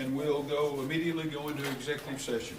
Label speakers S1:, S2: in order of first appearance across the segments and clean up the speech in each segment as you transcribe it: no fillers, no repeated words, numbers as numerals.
S1: and we'll immediately go into executive session.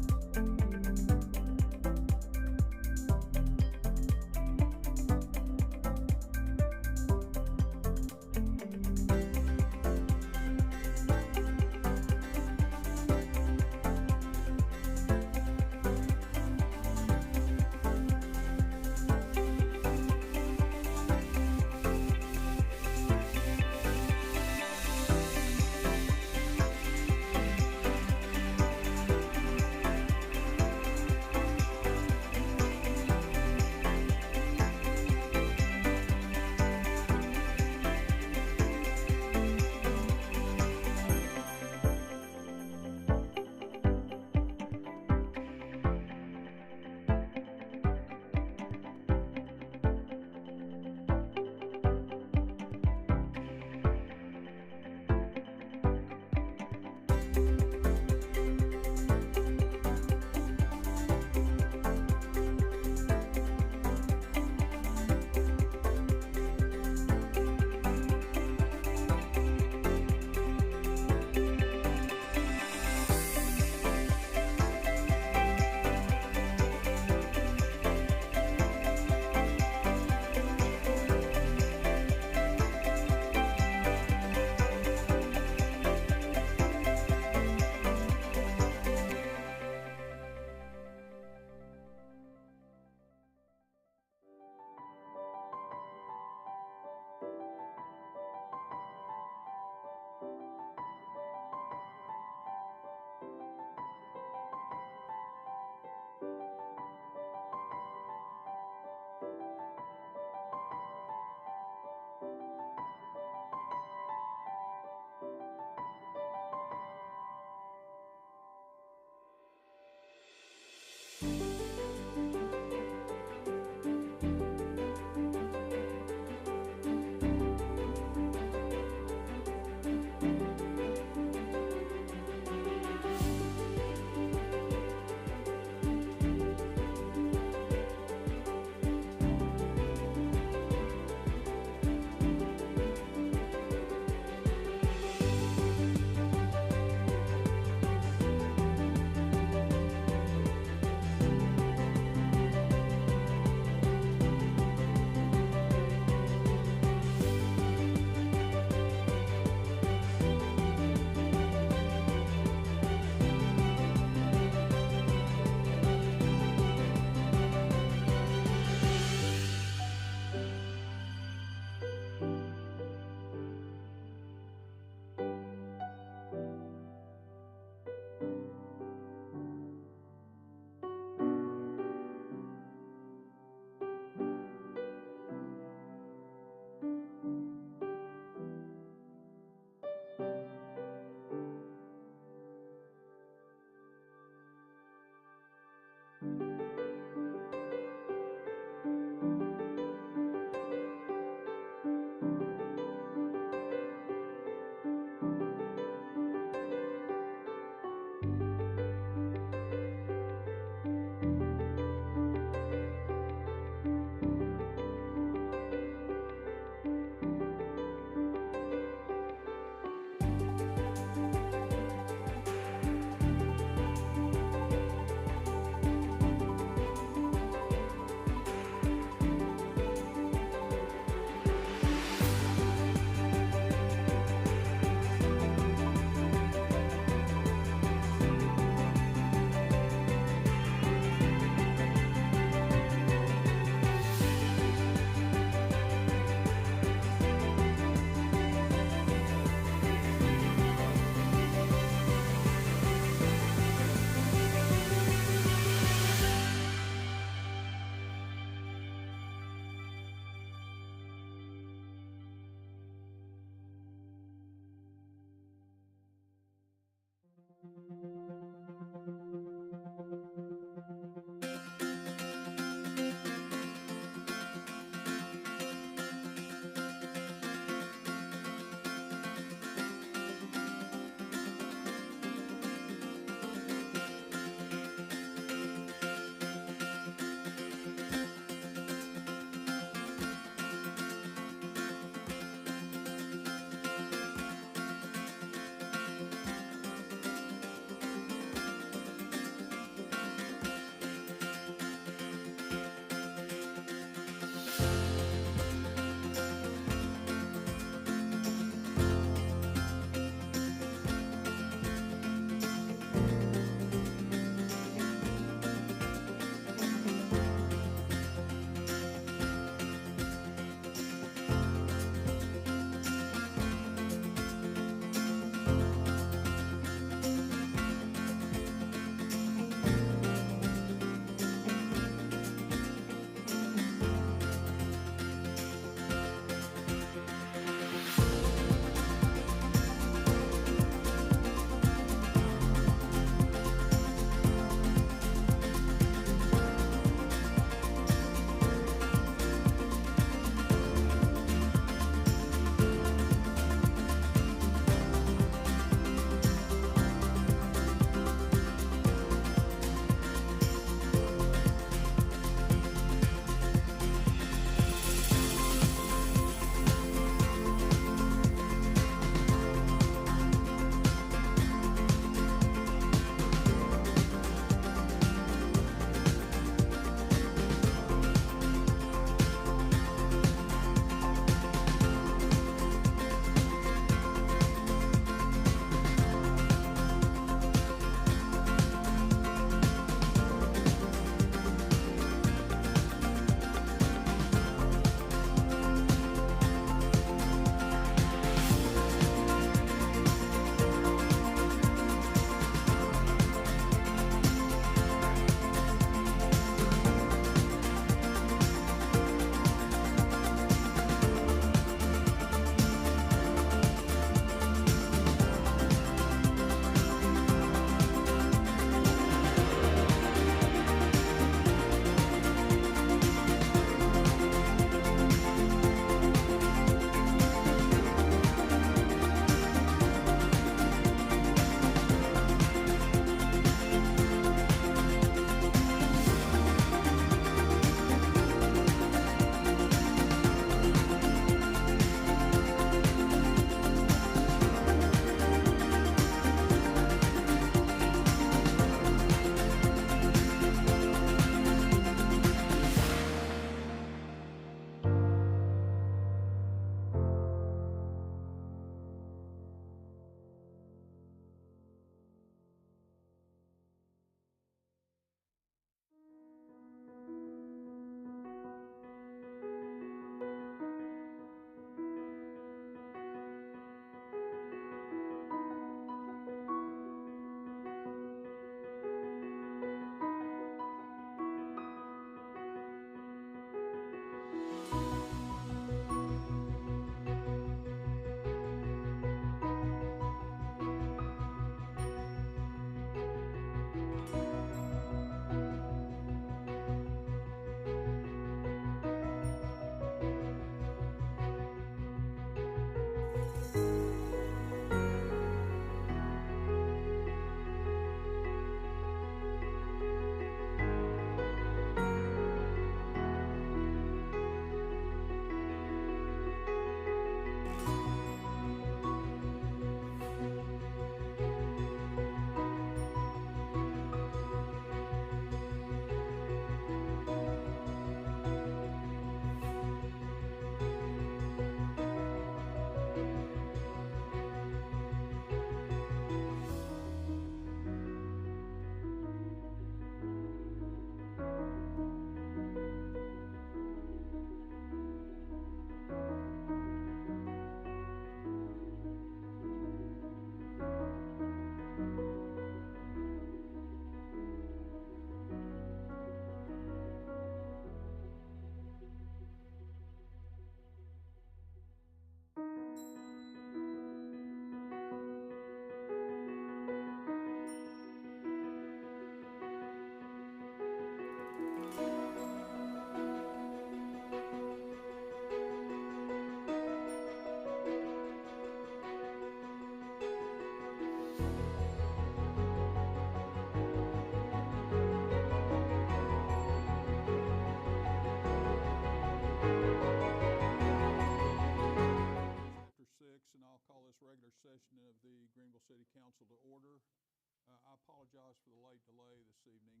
S1: apologize for the late delay this evening.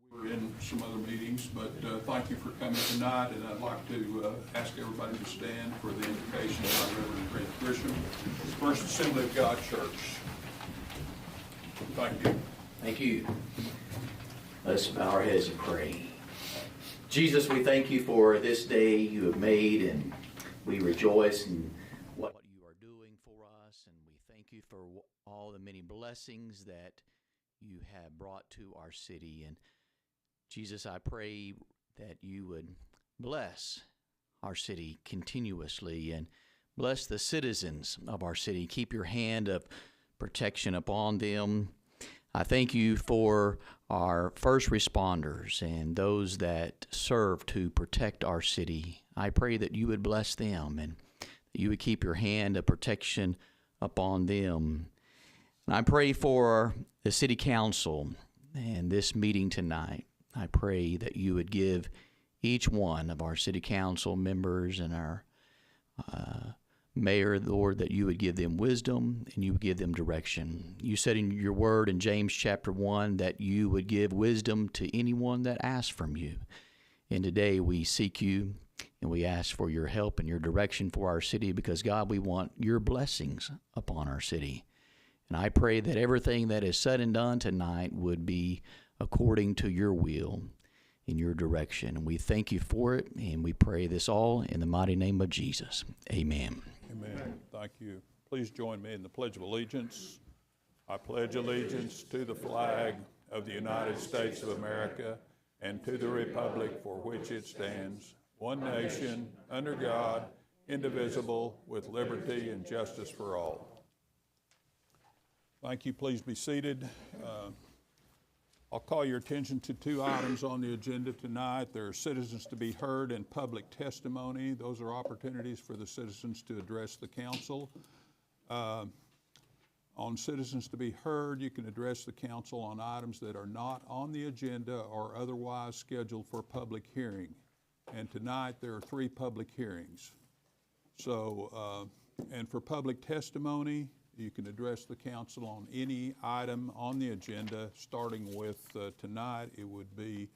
S1: We were in some other meetings, but thank you for coming tonight, and I'd like to ask everybody to stand for the invocation by Reverend Grant Grisham, First Assembly of God Church. Thank you.
S2: Thank you. Let's bow our heads and pray. Jesus, we thank you for this day you have made, and we rejoice in what you are doing for us, and we thank you for all the many blessings that you have brought to our city. And Jesus, I pray that you would bless our city continuously and bless the citizens of our city. Keep your hand of protection upon them. I thank you for our first responders and those that serve to protect our city. I pray that you would bless them and that you would keep your hand of protection upon them. And I pray for the city council and this meeting tonight. I pray that you would give each one of our city council members and our mayor, Lord, that you would give them wisdom and you would give them direction. You said in your word in James chapter 1 that you would give wisdom to anyone that asks from you. And today we seek you and we ask for your help and your direction for our city because, God, we want your blessings upon our city. And I pray that everything that is said and done tonight would be according to your will in your direction. And we thank you for it, and we pray this all in the mighty name of Jesus. Amen.
S1: Amen. Thank you. Please join me in the Pledge of Allegiance. I pledge allegiance to the flag of the United States of America and to the republic for which it stands, one nation, under God, indivisible, with liberty and justice for all. Thank you. Please be seated. I'll call your attention to two items on the agenda tonight. There are citizens to be heard and public testimony. Those are opportunities for the citizens to address the council. On citizens to be heard, you can address the council on items that are not on the agenda or otherwise scheduled for public hearing. And tonight there are 3 public hearings. So, and for public testimony, you can address the council on any item on the agenda, starting with tonight, it would be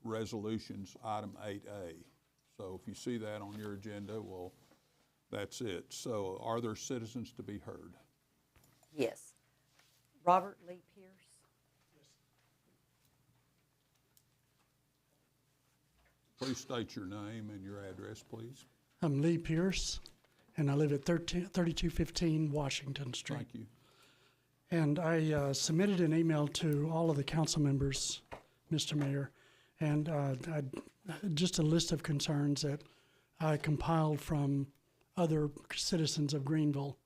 S1: resolutions, item 8A. So if you see that on your agenda, well, that's it. So are there citizens to be heard?
S3: Yes. Robert Lee Pierce.
S1: Please state your name and your address, please.
S4: I'm Lee Pierce, and I live at 3215 Washington Street.
S1: Thank you.
S4: And I submitted an email to all of the council members, Mr. Mayor, and just a list of concerns that I compiled from other citizens of Greenville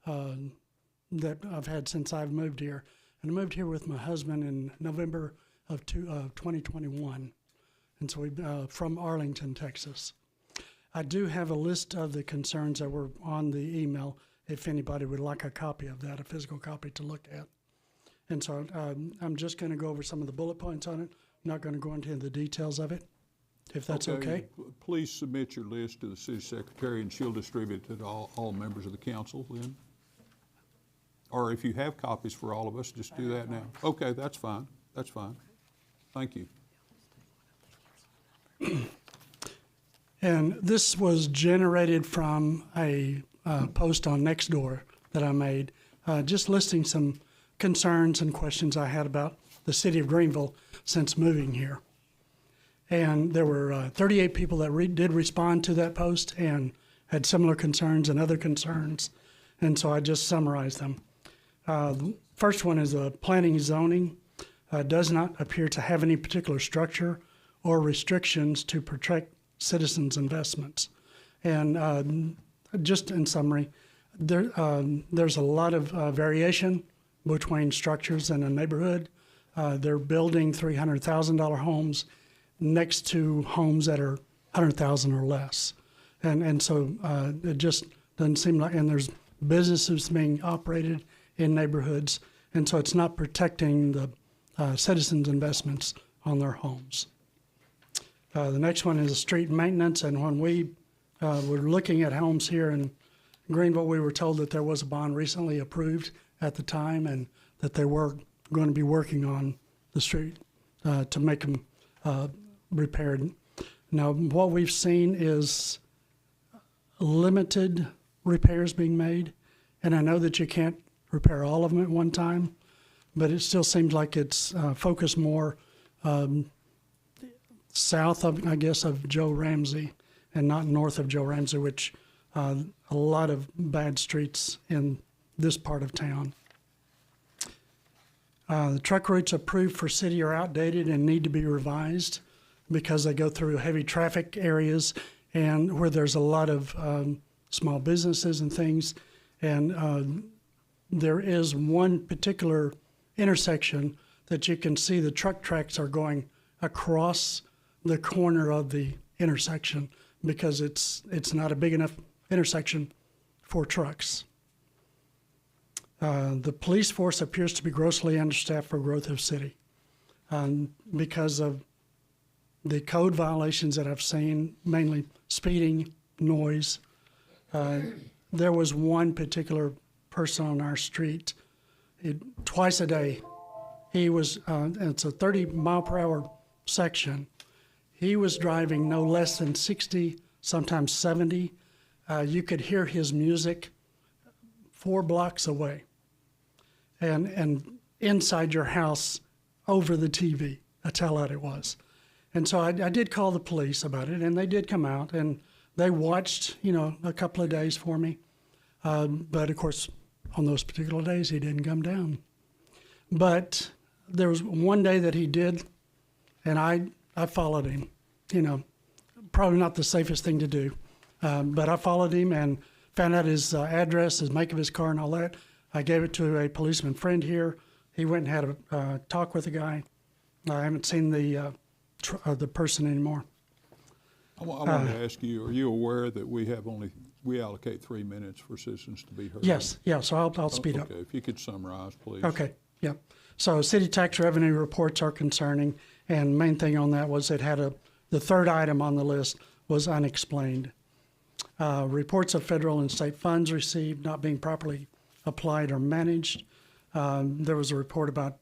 S4: that I've had since I've moved here. And I moved here with my husband in November of 2021, and so we from Arlington, Texas. I do have a list of the concerns that were on the email if anybody would like a copy of that, a physical copy to look at. And so I'm just going to go over some of the bullet points on it. I'm not going to go into the details of it, if that's okay.
S1: Please submit your list to the city secretary and she'll distribute it to all members of the council then. Or if you have copies for all of us, just do that now. Okay, that's fine. That's fine. Thank you.
S4: And this was generated from a post on Nextdoor that I made, just listing some concerns and questions I had about the city of Greenville since moving here. And there were 38 people that did respond to that post and had similar concerns and other concerns. And so I just summarized them. The first one is planning and zoning does not appear to have any particular structure or restrictions to protect citizens' investments. And just in summary, there's a lot of variation between structures in a neighborhood. They're building $300,000 homes next to homes that are $100,000 or less. And so it just doesn't seem like, and there's businesses being operated in neighborhoods, and so it's not protecting the citizens' investments on their homes. The next one is street maintenance, and when we were looking at homes here in Greenville, we were told that there was a bond recently approved at the time and that they were going to be working on the street to make them repaired. Now, what we've seen is limited repairs being made, and I know that you can't repair all of them at one time, but it still seems like it's focused more south of, I guess, of Joe Ramsey and not north of Joe Ramsey, which a lot of bad streets in this part of town. The truck routes approved for city are outdated and need to be revised because they go through heavy traffic areas and where there's a lot of small businesses and things. And there is one particular intersection that you can see the truck tracks are going across the corner of the intersection because it's not a big enough intersection for trucks. The police force appears to be grossly understaffed for growth of city because of the code violations that I've seen, mainly speeding, noise. There was one particular person on our street, twice a day. He was, it's a 30-mile-per-hour section. He was driving no less than 60, sometimes 70. You could hear his music 4 blocks away and inside your house over the TV. That's how loud it was. And so I did call the police about it, and they did come out, and they watched, a couple of days for me. But, of course, on those particular days, he didn't come down. But there was one day that he did, and I followed him. Probably not the safest thing to do. But I followed him and found out his address, his make of his car, and all that. I gave it to a policeman friend here. He went and had a talk with the guy. I haven't seen the person anymore.
S1: I wanted to ask you, are you aware that we allocate 3 minutes for citizens to be heard?
S4: Yes, so I'll speed up.
S1: Okay, if you could summarize, please.
S4: Okay, yeah. So city tax revenue reports are concerning, and main thing on that was it had the third item on the list was unexplained. Reports of federal and state funds received not being properly applied or managed. There was a report about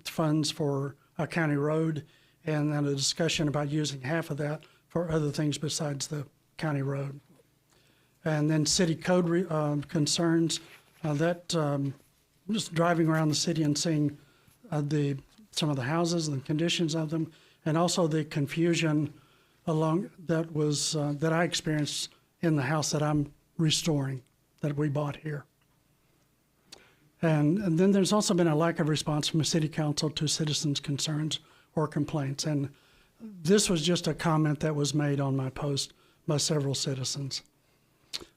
S4: funds for a county road, and then a discussion about using half of that for other things besides the county road. And then city code concerns, just driving around the city and seeing some of the houses and the conditions of them, and also the confusion that I experienced in the house that I'm restoring, that we bought here. And then there's also been a lack of response from the city council to citizens' concerns or complaints. And this was just a comment that was made on my post by several citizens.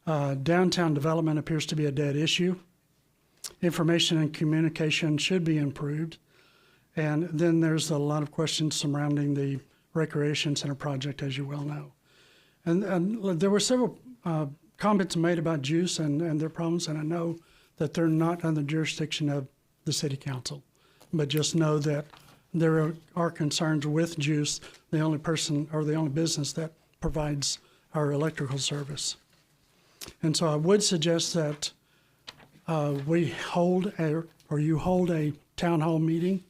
S4: Downtown development appears to be a dead issue. Information and communication should be improved. And then there's a lot of questions surrounding the recreation center project, as you well know. And there were several comments made about Juice and their problems, and I know that they're not under the jurisdiction of the city council, but just know that there are concerns with Juice, the only person or the only business that provides our electrical service. And so I would suggest that you hold a town hall meeting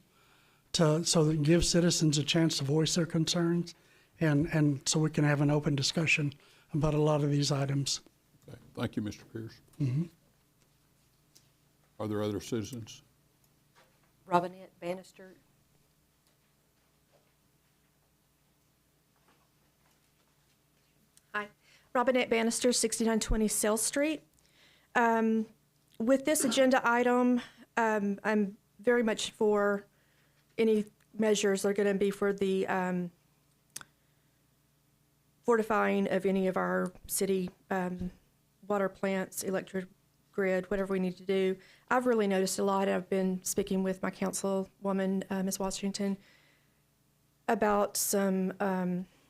S4: so that gives citizens a chance to voice their concerns, and so we can have an open discussion about a lot of these items.
S1: Okay. Thank you, Mr. Pierce.
S4: Mm-hmm.
S1: Are there other citizens?
S3: Robinette Bannister.
S5: Hi, Robinette Bannister, 6920 Sale Street. With this agenda item, I'm very much for any measures that are going to be for the fortifying of any of our city water plants, electric grid, whatever we need to do. I've really noticed a lot. I've been speaking with my councilwoman, Ms. Washington, about some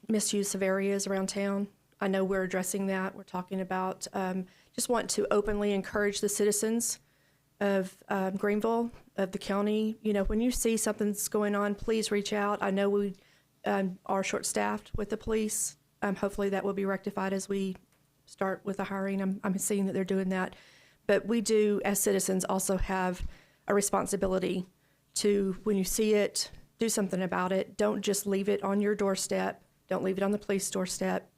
S5: misuse of areas around town. I know we're addressing that. We're talking about, just want to openly encourage the citizens of Greenville, of the county. When you see something's going on, please reach out. I know we are short-staffed with the police. Hopefully that will be rectified as we start with the hiring. I'm seeing that they're doing that. But we do, as citizens, also have a responsibility to, when you see it, do something about it. Don't just leave it on your doorstep. Don't leave it on the police doorstep.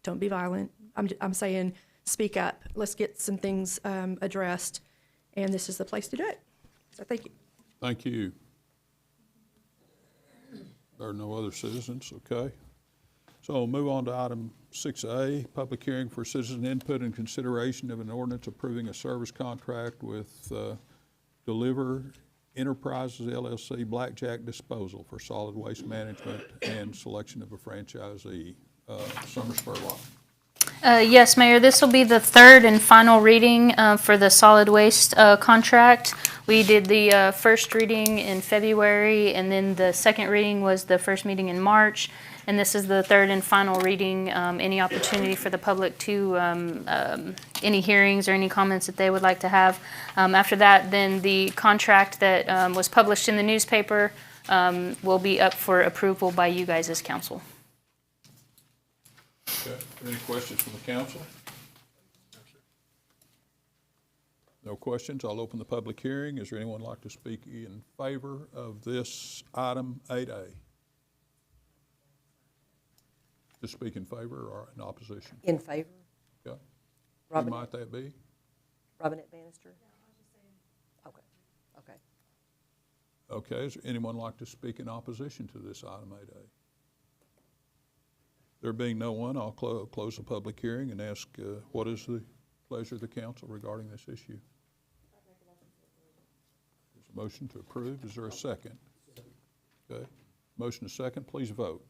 S5: Don't be violent. I'm saying speak up. Let's get some things addressed, and this is the place to do it. So thank you.
S1: Thank you. There are no other citizens, okay? So we'll move on to item 6A, public hearing for citizen input and consideration of an ordinance approving a service contract with Deliver Enterprises LLC Blackjack Disposal for solid waste management and selection of a franchisee. Summer Spurlock.
S6: Yes, Mayor, this will be the third and final reading for the solid waste contract. We did the first reading in February, and then the second reading was the first meeting in March, and this is the third and final reading. Any opportunity for the public to, any hearings or any comments that they would like to have. After that, then the contract that was published in the newspaper will be up for approval by you guys as council.
S1: Okay, any questions from the council? No questions, I'll open the public hearing. Is there anyone like to speak in favor of this item 8A? To speak in favor or in opposition?
S3: In favor?
S1: Okay. Who
S3: Robin,
S1: might that be?
S3: Robinette Bannister? Okay, okay.
S1: Okay, is there anyone like to speak in opposition to this item 8A? There being no one, I'll close the public hearing and ask what is the pleasure of the council regarding this issue? There's a motion to approve. Is there a second? Okay. Motion to second. Please vote.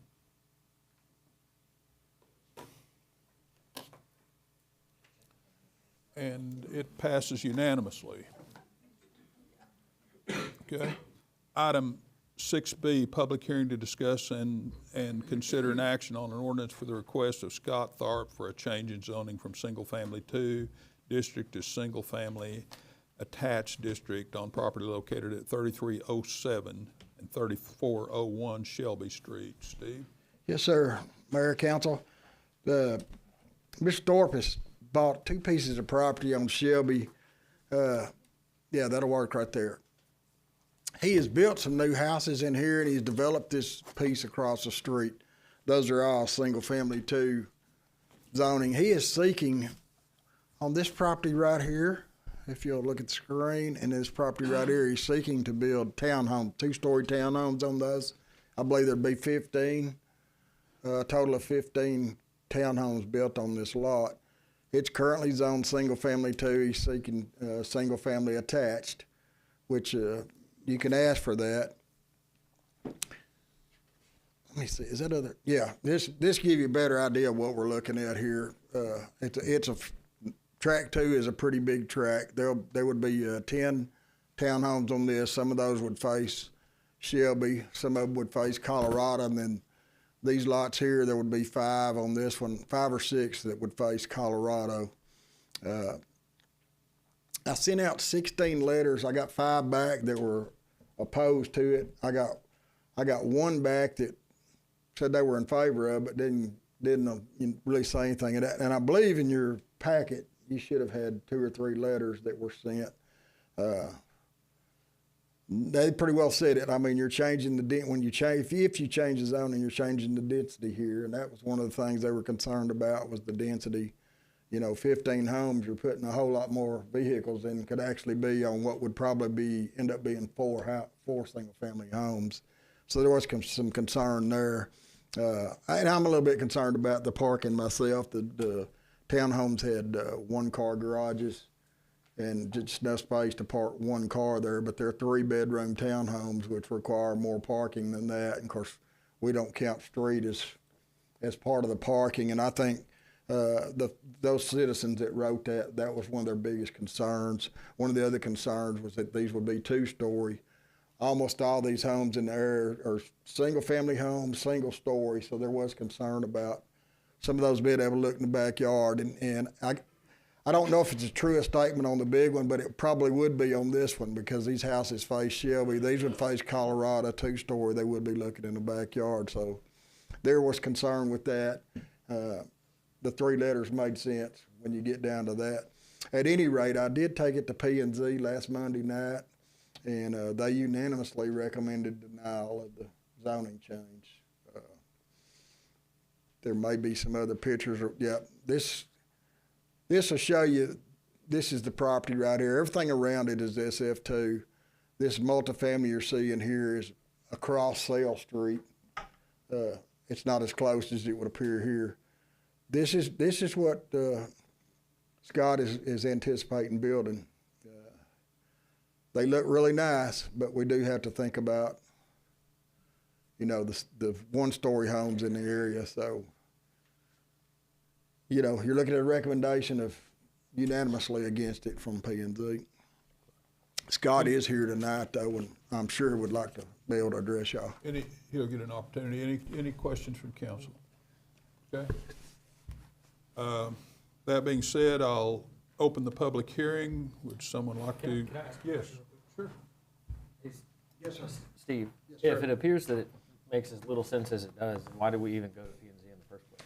S1: And it passes unanimously. Okay. Item 6B, public hearing to discuss and consider an action on an ordinance for the request of Scott Tharp for a change in zoning from single-family 2 district to single-family attached district on property located at 3307 and 3401 Shelby Street. Steve?
S7: Yes, sir. Mayor, council. Mr. Thorpe has bought 2 pieces of property on Shelby. Yeah, that'll work right there. He has built some new houses in here, and he's developed this piece across the street. Those are all single-family 2 zoning. He is seeking on this property right here, if you'll look at the screen, and this property right here, he's seeking to build townhomes, 2-story townhomes on those. I believe there'd be 15, a total of 15 townhomes built on this lot. It's currently zoned single-family 2. He's seeking single-family attached, which you can ask for that. Let me see. Is that other? Yeah. This give you a better idea of what we're looking at here. It's a track 2 is a pretty big track. There would be 10 townhomes on this. Some of those would face Shelby. Some of them would face Colorado, and then these lots here, there would be 5 on this one, 5 or 6 that would face Colorado. I sent out 16 letters. I got 5 back that were opposed to it. I got 1 back that said they were in favor of it, didn't really say anything of that. And I believe in your packet you should have had 2 or 3 letters that were sent. They pretty well said it. I mean, you're changing if you change the zoning, you're changing the density here, and that was one of the things they were concerned about was the density. 15 homes, you're putting a whole lot more vehicles in, could actually be on what would probably end up being 4 single-family homes. So there was some concern there. And I'm a little bit concerned about the parking myself. The townhomes had 1-car garages and just enough space to park 1 car there, but they're 3-bedroom townhomes, which require more parking than that. And of course, we don't count street as part of the parking. And I think those citizens that wrote that was one of their biggest concerns. One of the other concerns was that these would be 2-story. Almost all these homes in the area are single-family homes, single-story, so there was concern about some of those being able to look in the backyard. And I don't know if it's a true statement on the big one, but it probably would be on this one because these houses face Shelby. These would face Colorado, 2-story. They would be looking in the backyard, so there was concern with that. The 3 letters made sense when you get down to that. At any rate, I did take it to P&Z last Monday night. and they unanimously recommended denial of the zoning change. There may be some other pictures. This will show you, this is the property right here. Everything around it is SF2. This multifamily you're seeing here is across Sale Street. It's not as close as it would appear here. This is what Scott is anticipating building. They look really nice, but we do have to think about, you know, the one-story homes in the area. So, you know, you're looking at a recommendation of unanimously against it from P&Z. Scott is here tonight, though, and I'm sure would like to be able to address y'all.
S1: He'll get an opportunity. Any questions from council? Okay. That being said, I'll open the public hearing. Would someone like to?
S8: Can I ask
S1: Yes, sure.
S8: Yes, sir. Steve, if it appears that it makes as little sense as it does, then why did we even go to P&Z in the first place?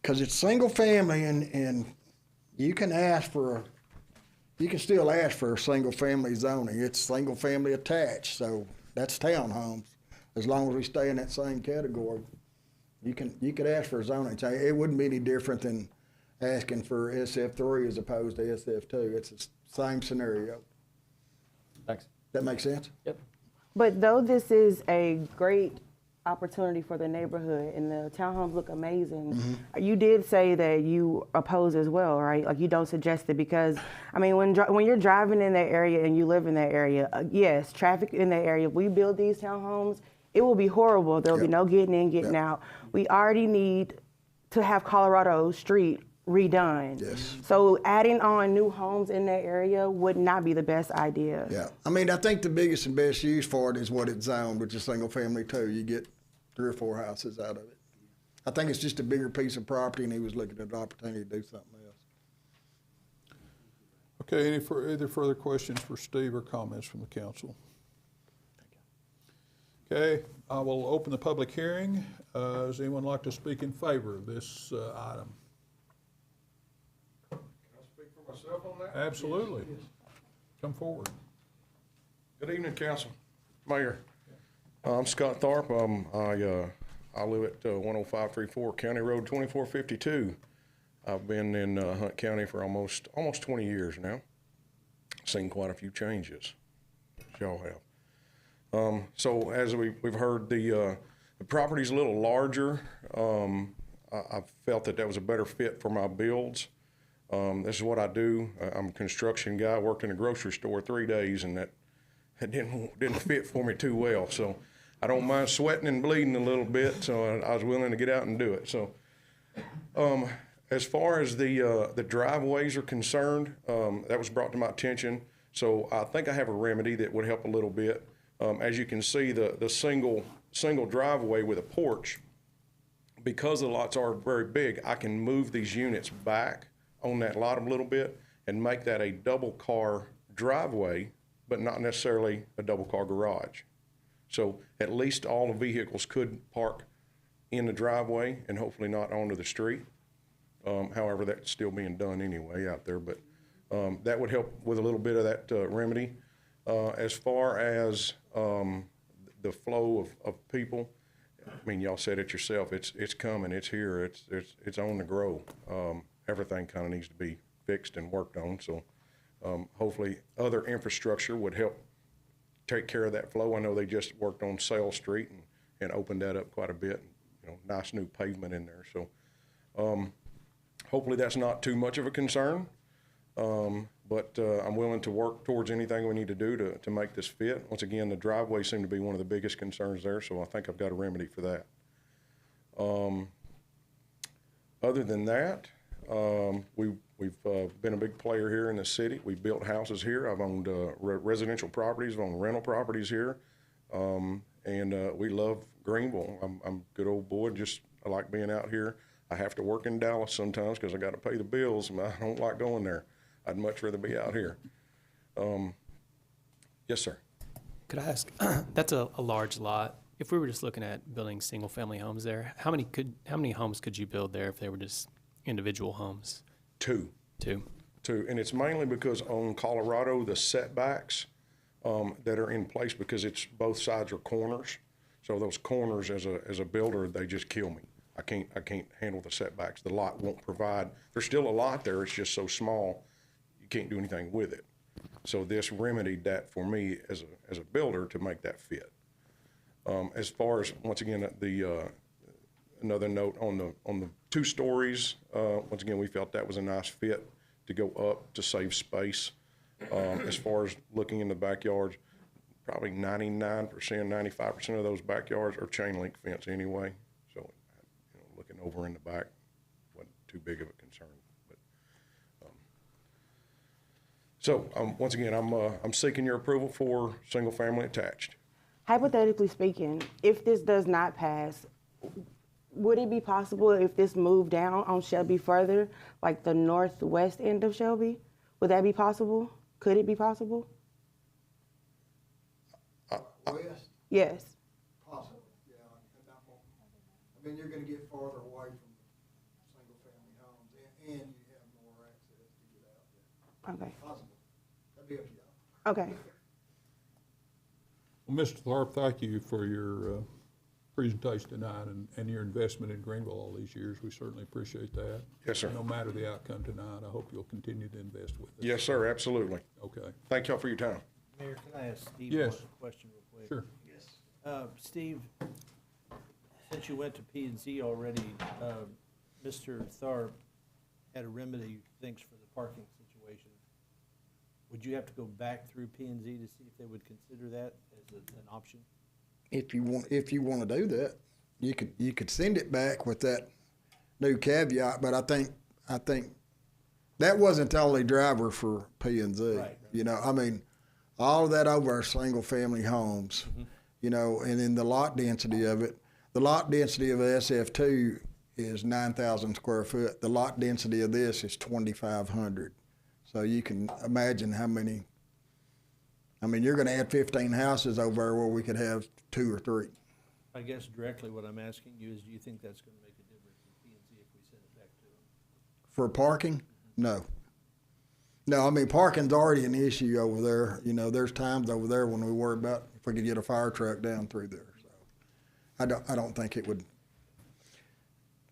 S7: Because it's single family, and you can still ask for a single family zoning. It's single family attached, so that's townhomes. As long as we stay in that same category, you could ask for a zoning change. It wouldn't be any different than asking for SF3 as opposed to SF2. It's the same scenario.
S8: Thanks.
S7: That make sense?
S8: Yep.
S9: But though this is a great opportunity for the neighborhood and the townhomes look amazing, you did say that you oppose as well, right? Like you don't suggest it because, I mean, when you're driving in that area and you live in that area, yes, traffic in that area, if we build these townhomes, it will be horrible. There will be no getting in, getting out. We already need to have Colorado Street redone.
S7: Yes.
S9: So adding on new homes in that area would not be the best idea.
S7: Yeah. I mean, I think the biggest and best use for it is what it's zoned, which is single family too. You get 3 or 4 houses out of it. I think it's just a bigger piece of property, and he was looking at an opportunity to do something else.
S1: Okay, any further questions for Steve or comments from the council? Okay, I will open the public hearing. Does anyone like to speak in favor of this item?
S10: Can I speak for myself on that?
S1: Absolutely. Come forward.
S10: Good evening, council, mayor. I'm Scott Tharp. I live at 10534 County Road 2452. I've been in Hunt County for almost 20 years now. Seen quite a few changes, as y'all have. So as we've heard, the property's a little larger. I felt that was a better fit for my builds. This is what I do. I'm a construction guy. I worked in a grocery store 3 days, and that didn't fit for me too well. So I don't mind sweating and bleeding a little bit. So I was willing to get out and do it. So as far as the driveways are concerned, that was brought to my attention. So I think I have a remedy that would help a little bit. As you can see, the single driveway with a porch, because the lots are very big, I can move these units back on that lot a little bit and make that a double car driveway, but not necessarily a double car garage. So at least all the vehicles could park in the driveway and hopefully not onto the street. However, that's still being done anyway out there, but that would help with a little bit of that remedy. As far as the flow of people, I mean, y'all said it yourself, it's coming, it's here, it's on the grow. Everything kind of needs to be fixed and worked on, so hopefully other infrastructure would help take care of that flow. I know they just worked on Sale Street and opened that up quite a bit, nice new pavement in there, so hopefully that's not too much of a concern. But I'm willing to work towards anything we need to do to make this fit. Once again, the driveway seemed to be one of the biggest concerns there, so I think I've got a remedy for that. Other than that, we've been a big player here in the city. We've built houses here. I've owned residential properties, I've owned rental properties here, and we love Greenville. I'm a good old boy, I like being out here. I have to work in Dallas sometimes because I got to pay the bills, and I don't like going there. I'd much rather be out here. Yes, sir.
S11: Could I ask, that's a large lot. If we were just looking at building single-family homes there, how many homes could you build there if they were just individual homes?
S10: Two. And it's mainly because on Colorado, the setbacks that are in place because it's both sides are corners. So those corners, as a builder, they just kill me. I can't handle the setbacks. The lot won't provide. There's still a lot there. It's just so small, you can't do anything with it. So this remedied that for me as a builder to make that fit. As far as, once again, another note on the 2 stories, once again, we felt that was a nice fit to go up to save space. As far as looking in the backyards, probably 99%, 95% of those backyards are chain link fence anyway. So, looking over in the back wasn't too big of a concern. But once again, I'm seeking your approval for single family attached.
S9: Hypothetically speaking, if this does not pass, would it be possible if this moved down on Shelby further, like the northwest end of Shelby? Would that be possible? Could it be possible?
S7: West,
S9: Yes.
S7: possibly, yeah. At that point, I mean, you're gonna get farther away from single-family homes, and you have more access to get out there.
S9: Okay.
S7: Possible. That'd be up to y'all.
S9: Okay.
S1: Well, Mr. Tharp, thank you for your presentation tonight and your investment in Greenville all these years. We certainly appreciate that.
S10: Yes, sir.
S1: No matter the outcome tonight, I hope you'll continue to invest with us.
S10: Yes, sir, absolutely.
S1: Okay.
S10: Thank y'all for your time.
S12: Mayor, can I ask Steve
S1: Yes.
S12: one question real quick?
S1: Sure.
S12: Steve, since you went to P and Z already, Mr. Tharp had a remedy, thanks for the parking situation. Would you have to go back through P and Z to see if they would consider that as an option?
S7: If you want to do that, you could send it back with that new caveat, but I think that wasn't the only driver for P and Z.
S12: Right.
S7: I mean, all of that over our single family homes, and then the lot density of it. The lot density of SF2 is 9,000 square foot. The lot density of this is 2,500. So you can imagine how many. I mean, you're going to add 15 houses over there where we could have 2 or 3.
S12: I guess directly what I'm asking you is, do you think that's going to make a difference in P and Z if we send it back to them?
S7: For parking? No. No, I mean, parking's already an issue over there. There's times over there when we worry about if we could get a fire truck down through there. So I don't think it would.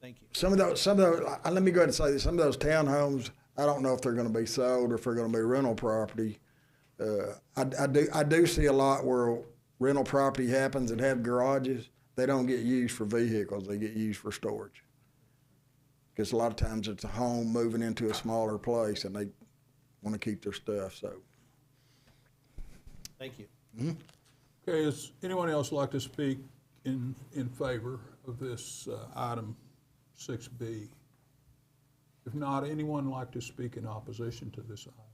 S12: Thank you.
S7: Some of those, let me go ahead and say this, some of those townhomes, I don't know if they're going to be sold or if they're going to be rental property. I do see a lot where rental property happens and have garages. They don't get used for vehicles. They get used for storage. Because a lot of times it's a home moving into a smaller place and they want to keep their stuff. So.
S12: Thank you.
S7: Mm-hmm.
S1: Okay, does anyone else like to speak in favor of this item 6B? If not, anyone like to speak in opposition to this item?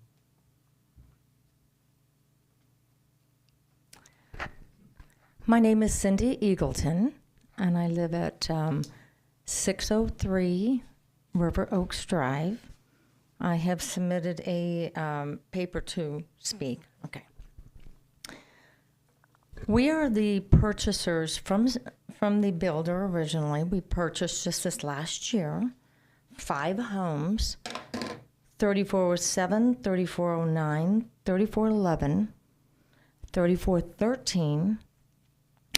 S13: My name is Cindy Eagleton, and I live at 603 River Oaks Drive. I have submitted a paper to speak. Okay. We are the purchasers from the builder originally. We purchased just this last year 5 homes, 3407, 3409, 3411, 3413,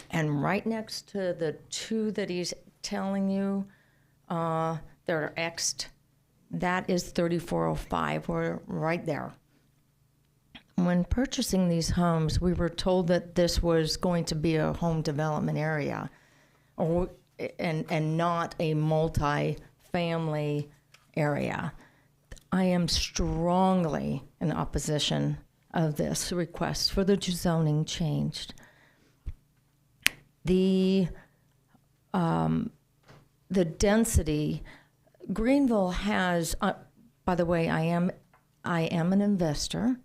S13: and right next to the 2 that he's telling you that are X'd, that is 3405. We're right there. When purchasing these homes, we were told that this was going to be a home development area, and not a multi-family area. I am strongly in opposition of this request for the zoning changed. The density, Greenville has, by the way, I am an investor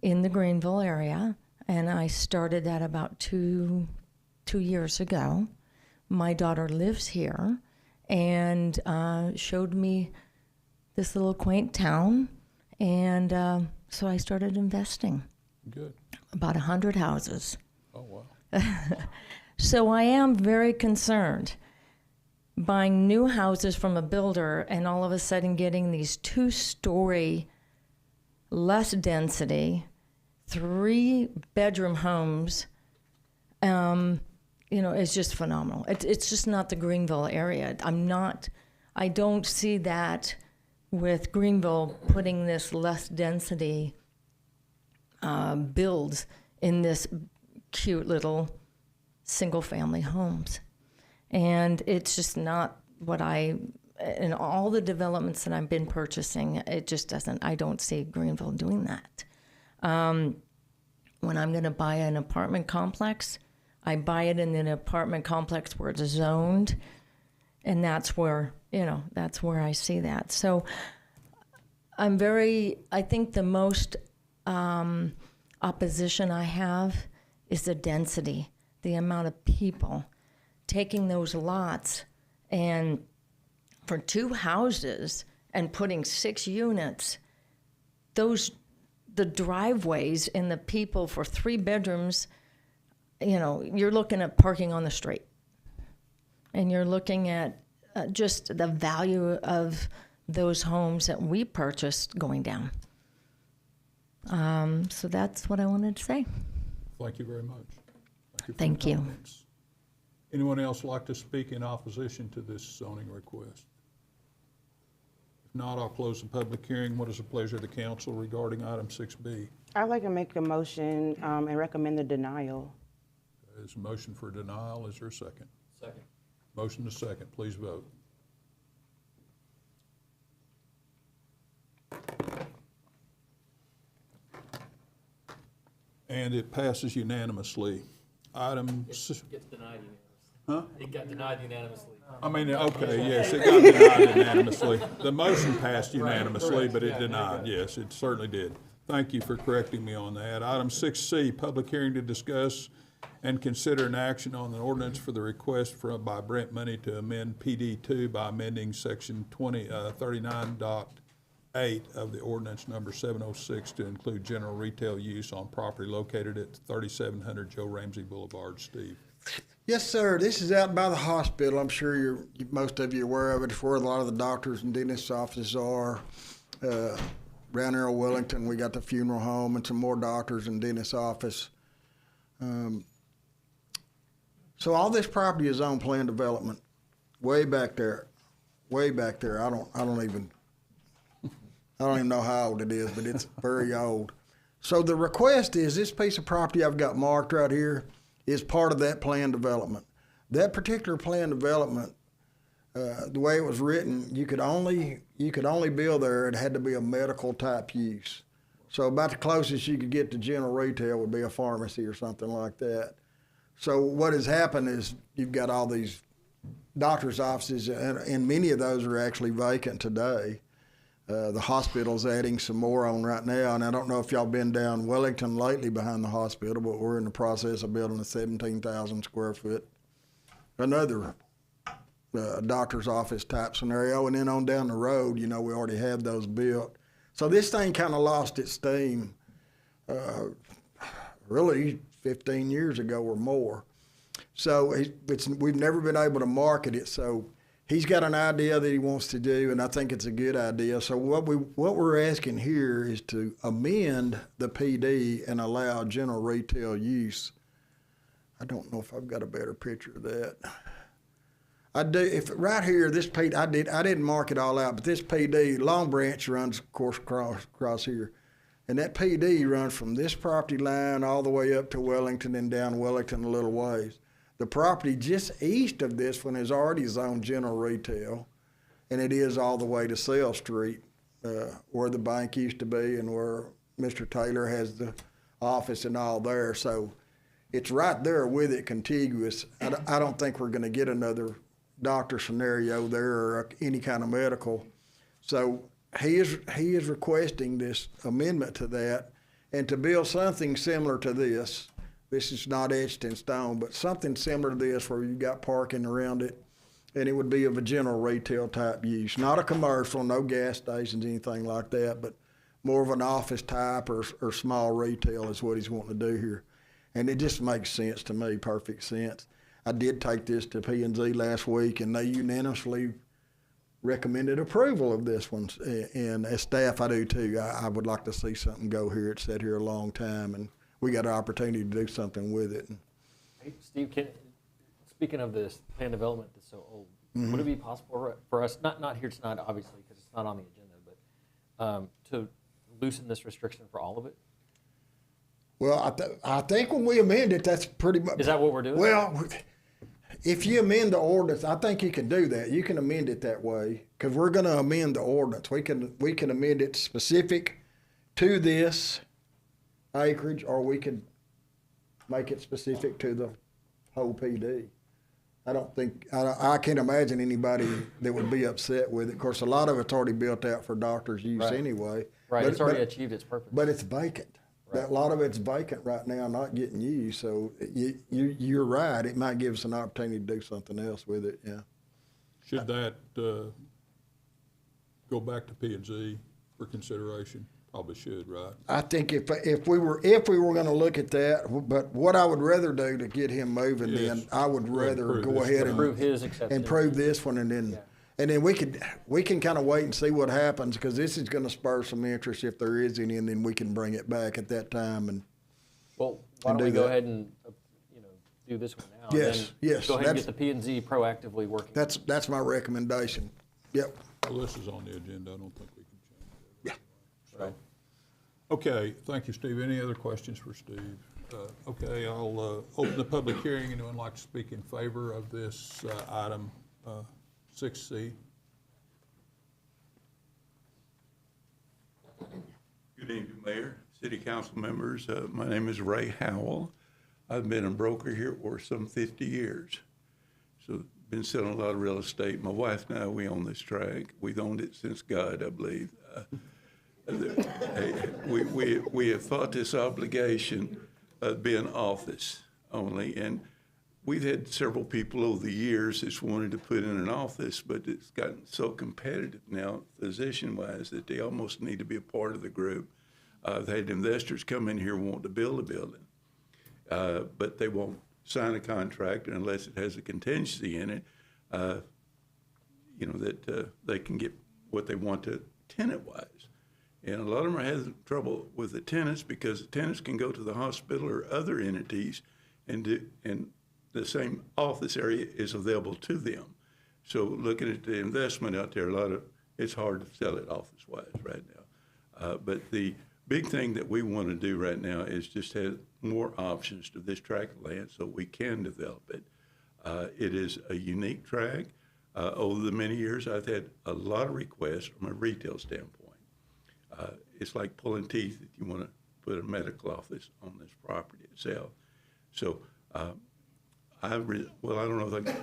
S13: in the Greenville area, and I started that about two years ago. My daughter lives here and showed me this little quaint town, and so I started investing.
S1: Good.
S13: About 100 houses.
S1: Oh, wow.
S13: So I am very concerned buying new houses from a builder and all of a sudden getting these 2-story, less density, 3-bedroom homes, is just phenomenal. It's just not the Greenville area. I don't see that with Greenville putting this less density builds in this cute little single-family homes. And it's just not what in all the developments that I've been purchasing, it just doesn't, I don't see Greenville doing that. When I'm going to buy an apartment complex, I buy it in an apartment complex where it's zoned, and that's where I see that. So I think the most opposition I have is the density, the amount of people taking those lots and for 2 houses and putting 6 units, the driveways and the people for 3 bedrooms, you're looking at parking on the street. And you're looking at just the value of those homes that we purchased going down. So that's what I wanted to say.
S1: Thank you very much.
S13: Thank you.
S1: Comments. Anyone else like to speak in opposition to this zoning request? If not, I'll close the public hearing. What is the pleasure of the council regarding item 6B?
S9: I'd like to make a motion and recommend the denial.
S1: There's a motion for denial. Is there a second?
S8: Second.
S1: Motion to second. Please vote. And it passes unanimously. Item.
S11: Gets denied unanimously.
S1: Huh?
S11: It got denied unanimously.
S1: Okay, yes, it got denied unanimously. The motion passed unanimously, but it denied, yes, it certainly did. Thank you for correcting me on that. Item 6C, public hearing to discuss and consider an action on an ordinance for the request by Brent Money to amend PD 2 by amending section 39.8 of the ordinance number 706 to include general retail use on property located at 3700 Joe Ramsey Boulevard. Steve.
S7: Yes, sir. This is out by the hospital. I'm sure most of you are aware of it. It's where a lot of the doctors and dentists' offices are. Around here in Wellington, we got the funeral home and some more doctors and dentists' office. So all this property is on planned development, way back there. I don't even know how old it is, but it's very old. So the request is this piece of property I've got marked right here is part of that planned development. That particular planned development, the way it was written, you could only build there. It had to be a medical type use. So about the closest you could get to general retail would be a pharmacy or something like that. So what has happened is you've got all these doctor's offices, and many of those are actually vacant today. The hospital's adding some more on right now, and I don't know if y'all been down Wellington lately behind the hospital, but we're in the process of building a 17,000 square foot, another doctor's office type scenario, and then on down the road, we already have those built. So this thing kind of lost its steam, really 15 years ago or more. So we've never been able to market it, so he's got an idea that he wants to do, and I think it's a good idea. So what we're asking here is to amend the PD and allow general retail use. I don't know if I've got a better picture of that. I do. If right here, this PD, I didn't mark it all out, but this PD, Long Branch runs, of course, across here, and that PD runs from this property line all the way up to Wellington and down Wellington a little ways. The property just east of this one is already zoned general retail, and it is all the way to Sale Street, where the bank used to be and where Mr. Taylor has the office and all there. So it's right there with it, contiguous. I don't think we're going to get another doctor scenario there or any kind of medical. So he is requesting this amendment to that, and to build something similar to this. This is not etched in stone, but something similar to this where you've got parking around it, and it would be of a general retail type use. Not a commercial, no gas stations, anything like that, but more of an office type or small retail is what he's wanting to do here. And it just makes sense to me, perfect sense. I did take this to P&Z last week, and they unanimously recommended approval of this one, and as staff, I do too. I would like to see something go here. It's sat here a long time, and we got an opportunity to do something with it.
S8: Hey, Steve, speaking of this plan development that's so old,
S7: Mm-hmm.
S8: would it be possible for us, not here tonight, obviously, because it's not on the agenda, but to loosen this restriction for all of it?
S7: Well, I think when we amend it, that's pretty much.
S8: Is that what we're doing?
S7: Well, if you amend the ordinance, I think you can do that. You can amend it that way, because we're going to amend the ordinance. We can amend it specific to this acreage, or we could make it specific to the whole PD. I can't imagine anybody that would be upset with it. Of course, a lot of it's already built out for doctors' use anyway.
S8: Right,
S7: But-
S8: it's already
S7: but-
S8: achieved its purpose.
S7: But it's vacant.
S8: Right.
S7: A lot of it's vacant right now, not getting used. So you're right. It might give us an opportunity to do something else with it. Yeah.
S1: Should that go back to P&Z for consideration? Probably should, right?
S7: I think if we were going to look at that, but what I would rather do to get him moving,
S1: Yes.
S7: then I would rather
S1: Approve
S7: go
S1: this
S7: ahead
S1: one.
S7: and
S8: Approve his acceptance.
S7: and prove this one, and then we can kind of wait and see what happens, because this is going to spur some interest if there is any, and then we can bring it back at that time. And
S8: Well, why
S7: and
S8: don't we
S7: do
S8: go
S7: that.
S8: ahead and, do this one now? and
S7: Yes,
S8: then
S7: yes,
S8: Go ahead and
S7: that's-
S8: get the P&Z proactively working.
S7: that's my recommendation. Yep.
S1: Well, this is on the agenda. I don't think we can change it.
S7: Yeah.
S8: Right.
S1: Okay, thank you, Steve. Any other questions for Steve? Okay, I'll open the public hearing. Anyone like to speak in favor of this item 6C?
S14: Good evening, Mayor, City Council members. My name is Ray Howell. I've been a broker here for some 50 years. So been selling a lot of real estate. My wife and I, we own this tract. We've owned it since God, I believe. We have fought this obligation of being office only, and we've had several people over the years that's wanted to put in an office, but it's gotten so competitive now, physician-wise, that they almost need to be a part of the group. I've had investors come in here wanting to build a building, but they won't sign a contract unless it has a contingency in it, that they can get what they want to tenant-wise. And a lot of them are having trouble with the tenants because the tenants can go to the hospital or other entities and the same office area is available to them. So looking at the investment out there, it's hard to sell it office-wise right now. But the big thing that we want to do right now is just have more options to this tract of land so we can develop it. It is a unique tract. Over the many years, I've had a lot of requests from a retail standpoint. It's like pulling teeth if you want to put a medical office on this property itself. So I don't know if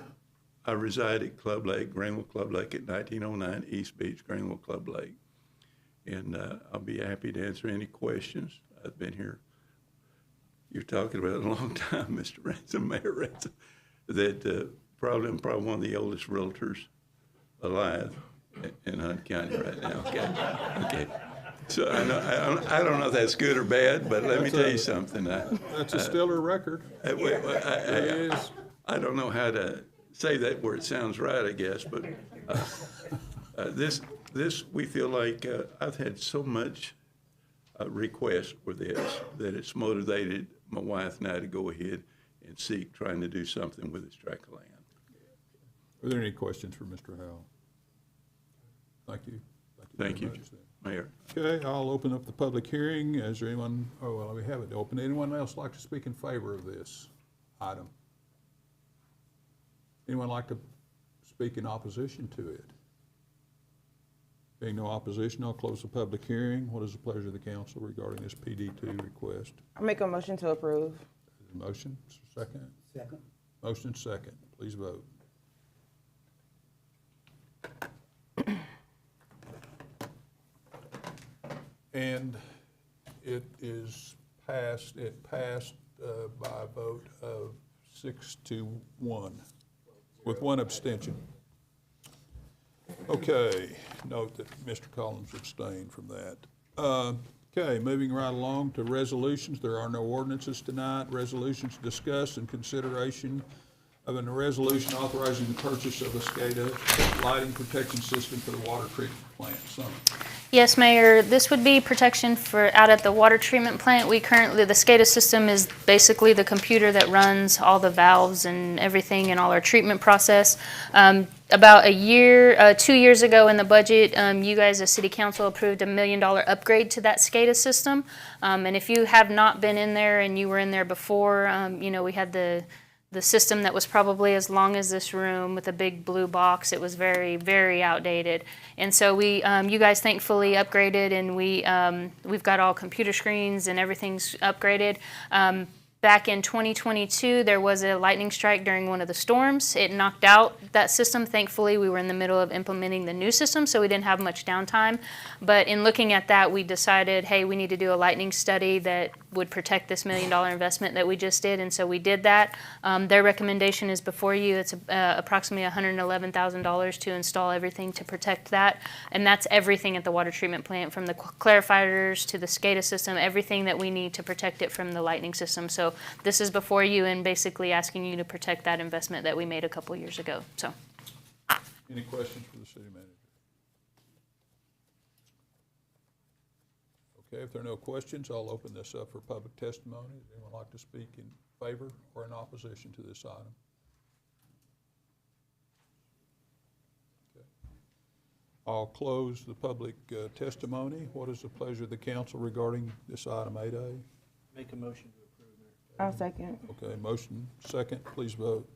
S14: I reside at Club Lake, Greenville Club Lake at 1909 East Beach, Greenville Club Lake. And I'll be happy to answer any questions. I've been here, you're talking about a long time, Mr. Ransom, Mayor Ransom, that probably I'm probably one of the oldest realtors alive in Hunt County right now. Okay. So I don't know if that's good or bad, but let me tell you something.
S1: That's a stellar record.
S14: I don't know how to say that where it sounds right, I guess, but this we feel like I've had so much request for this that it's motivated my wife and I to go ahead and seek trying to do something with this tract of land.
S1: Are there any questions for Mr. Howell? Thank you.
S14: Thank you,
S1: very much,
S14: Mayor.
S1: Okay, I'll open up the public hearing. Is there anyone, we have it open. Anyone else like to speak in favor of this item? Anyone like to speak in opposition to it? Being no opposition, I'll close the public hearing. What is the pleasure of the council regarding this PD2 request?
S9: I make a motion to approve.
S1: Motion, second?
S12: Second.
S1: Motion second. Please vote. And it is passed, by a vote of 6-1, with one abstention. Okay, note that Mr. Collins abstained from that. Okay, moving right along to resolutions. There are no ordinances tonight. Resolutions discussed and consideration of a resolution authorizing the purchase of a SCADA lighting protection system for the water treatment plant. Summer.
S6: Yes, Mayor, this would be protection for out at the water treatment plant. We currently, the SCADA system is basically the computer that runs all the valves and everything in all our treatment process. About 2 years ago in the budget, you guys as City Council approved $1 million upgrade to that SCADA system. And if you have not been in there and you were in there before, we had the system that was probably as long as this room with a big blue box. It was very, very outdated. And so you guys thankfully upgraded, and we've got all computer screens and everything's upgraded. Back in 2022, there was a lightning strike during one of the storms. It knocked out that system. Thankfully, we were in the middle of implementing the new system, so we didn't have much downtime. But in looking at that, we decided, hey, we need to do a lightning study that would protect this $1 million investment that we just did, and so we did that. Their recommendation is before you. It's approximately $111,000 to install everything to protect that, and that's everything at the water treatment plant, from the clarifiers to the SCADA system, everything that we need to protect it from the lightning system. So this is before you and basically asking you to protect that investment that we made a couple years ago. So,
S1: Any questions for the city manager? Okay, if there are no questions, I'll open this up for public testimony. Does anyone like to speak in favor or in opposition to this item? Okay. I'll close the public testimony. What is the pleasure of the council regarding this item 8A?
S12: Make a motion to approve, Mayor.
S9: I'll second.
S1: Okay, motion second, please vote.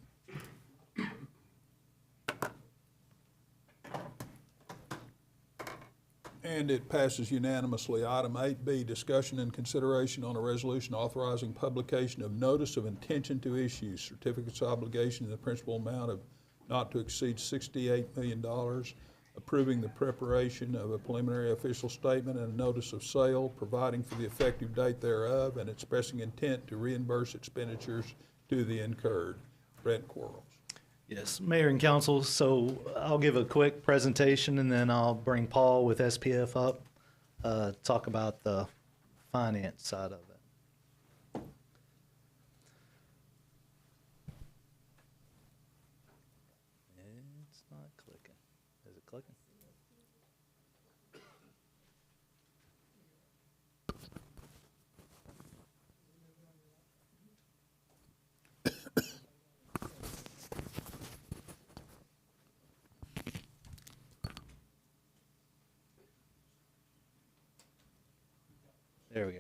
S1: And it passes unanimously. Item 8B, discussion and consideration on a resolution authorizing publication of notice of intention to issue certificates of obligation in the principal amount of not to exceed $68 million, approving the preparation of a preliminary official statement and a notice of sale, providing for the effective date thereof, and expressing intent to reimburse expenditures to the incurred. Brent Quarles.
S15: Yes, Mayor and Council, so I'll give a quick presentation and then I'll bring Paul with SPF up, talk about the finance side of it. It's not clicking. Is it clicking? There we go.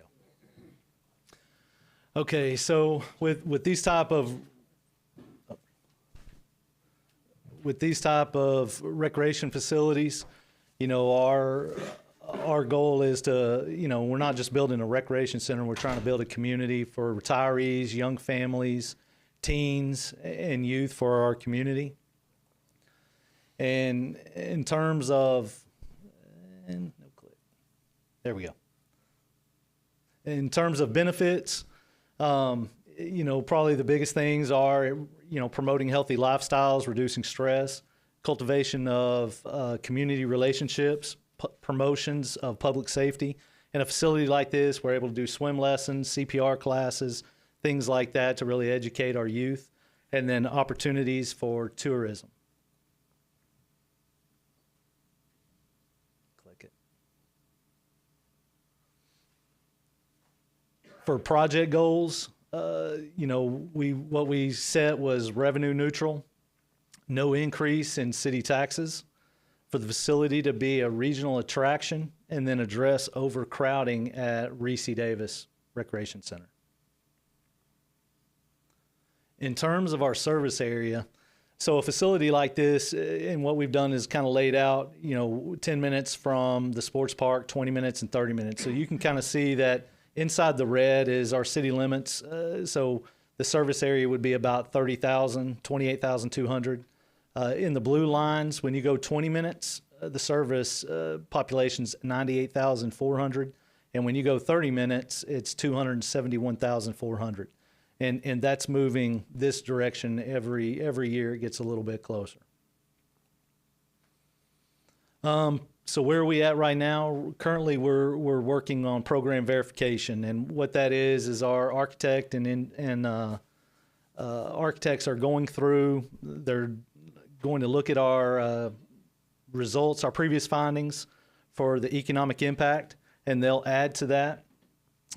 S15: Okay, so with these type of recreation facilities, our goal is to, we're not just building a recreation center, we're trying to build a community for retirees, young families, teens, and youth for our community. And in terms of, there we go. In terms of benefits, probably the biggest things are, promoting healthy lifestyles, reducing stress, cultivation of community relationships, promotions of public safety. In a facility like this, we're able to do swim lessons, CPR classes, things like that to really educate our youth, and then opportunities for tourism. For project goals, what we set was revenue neutral, no increase in city taxes, for the facility to be a regional attraction, and then address overcrowding at Reese Davis Recreation Center. In terms of our service area, so a facility like this, and what we've done is kind of laid out, 10 minutes from the sports park, 20 minutes and 30 minutes. So you can kind of see that inside the red is our city limits. So the service area would be about 30,000, 28,200. In the blue lines, when you go 20 minutes, the service population's 98,400. And when you go 30 minutes, it's 271,400. And that's moving this direction every year. It gets a little bit closer. So where are we at right now? Currently, we're working on program verification, and what that is our architect and architects are going through. They're going to look at our results, our previous findings for the economic impact, and they'll add to that.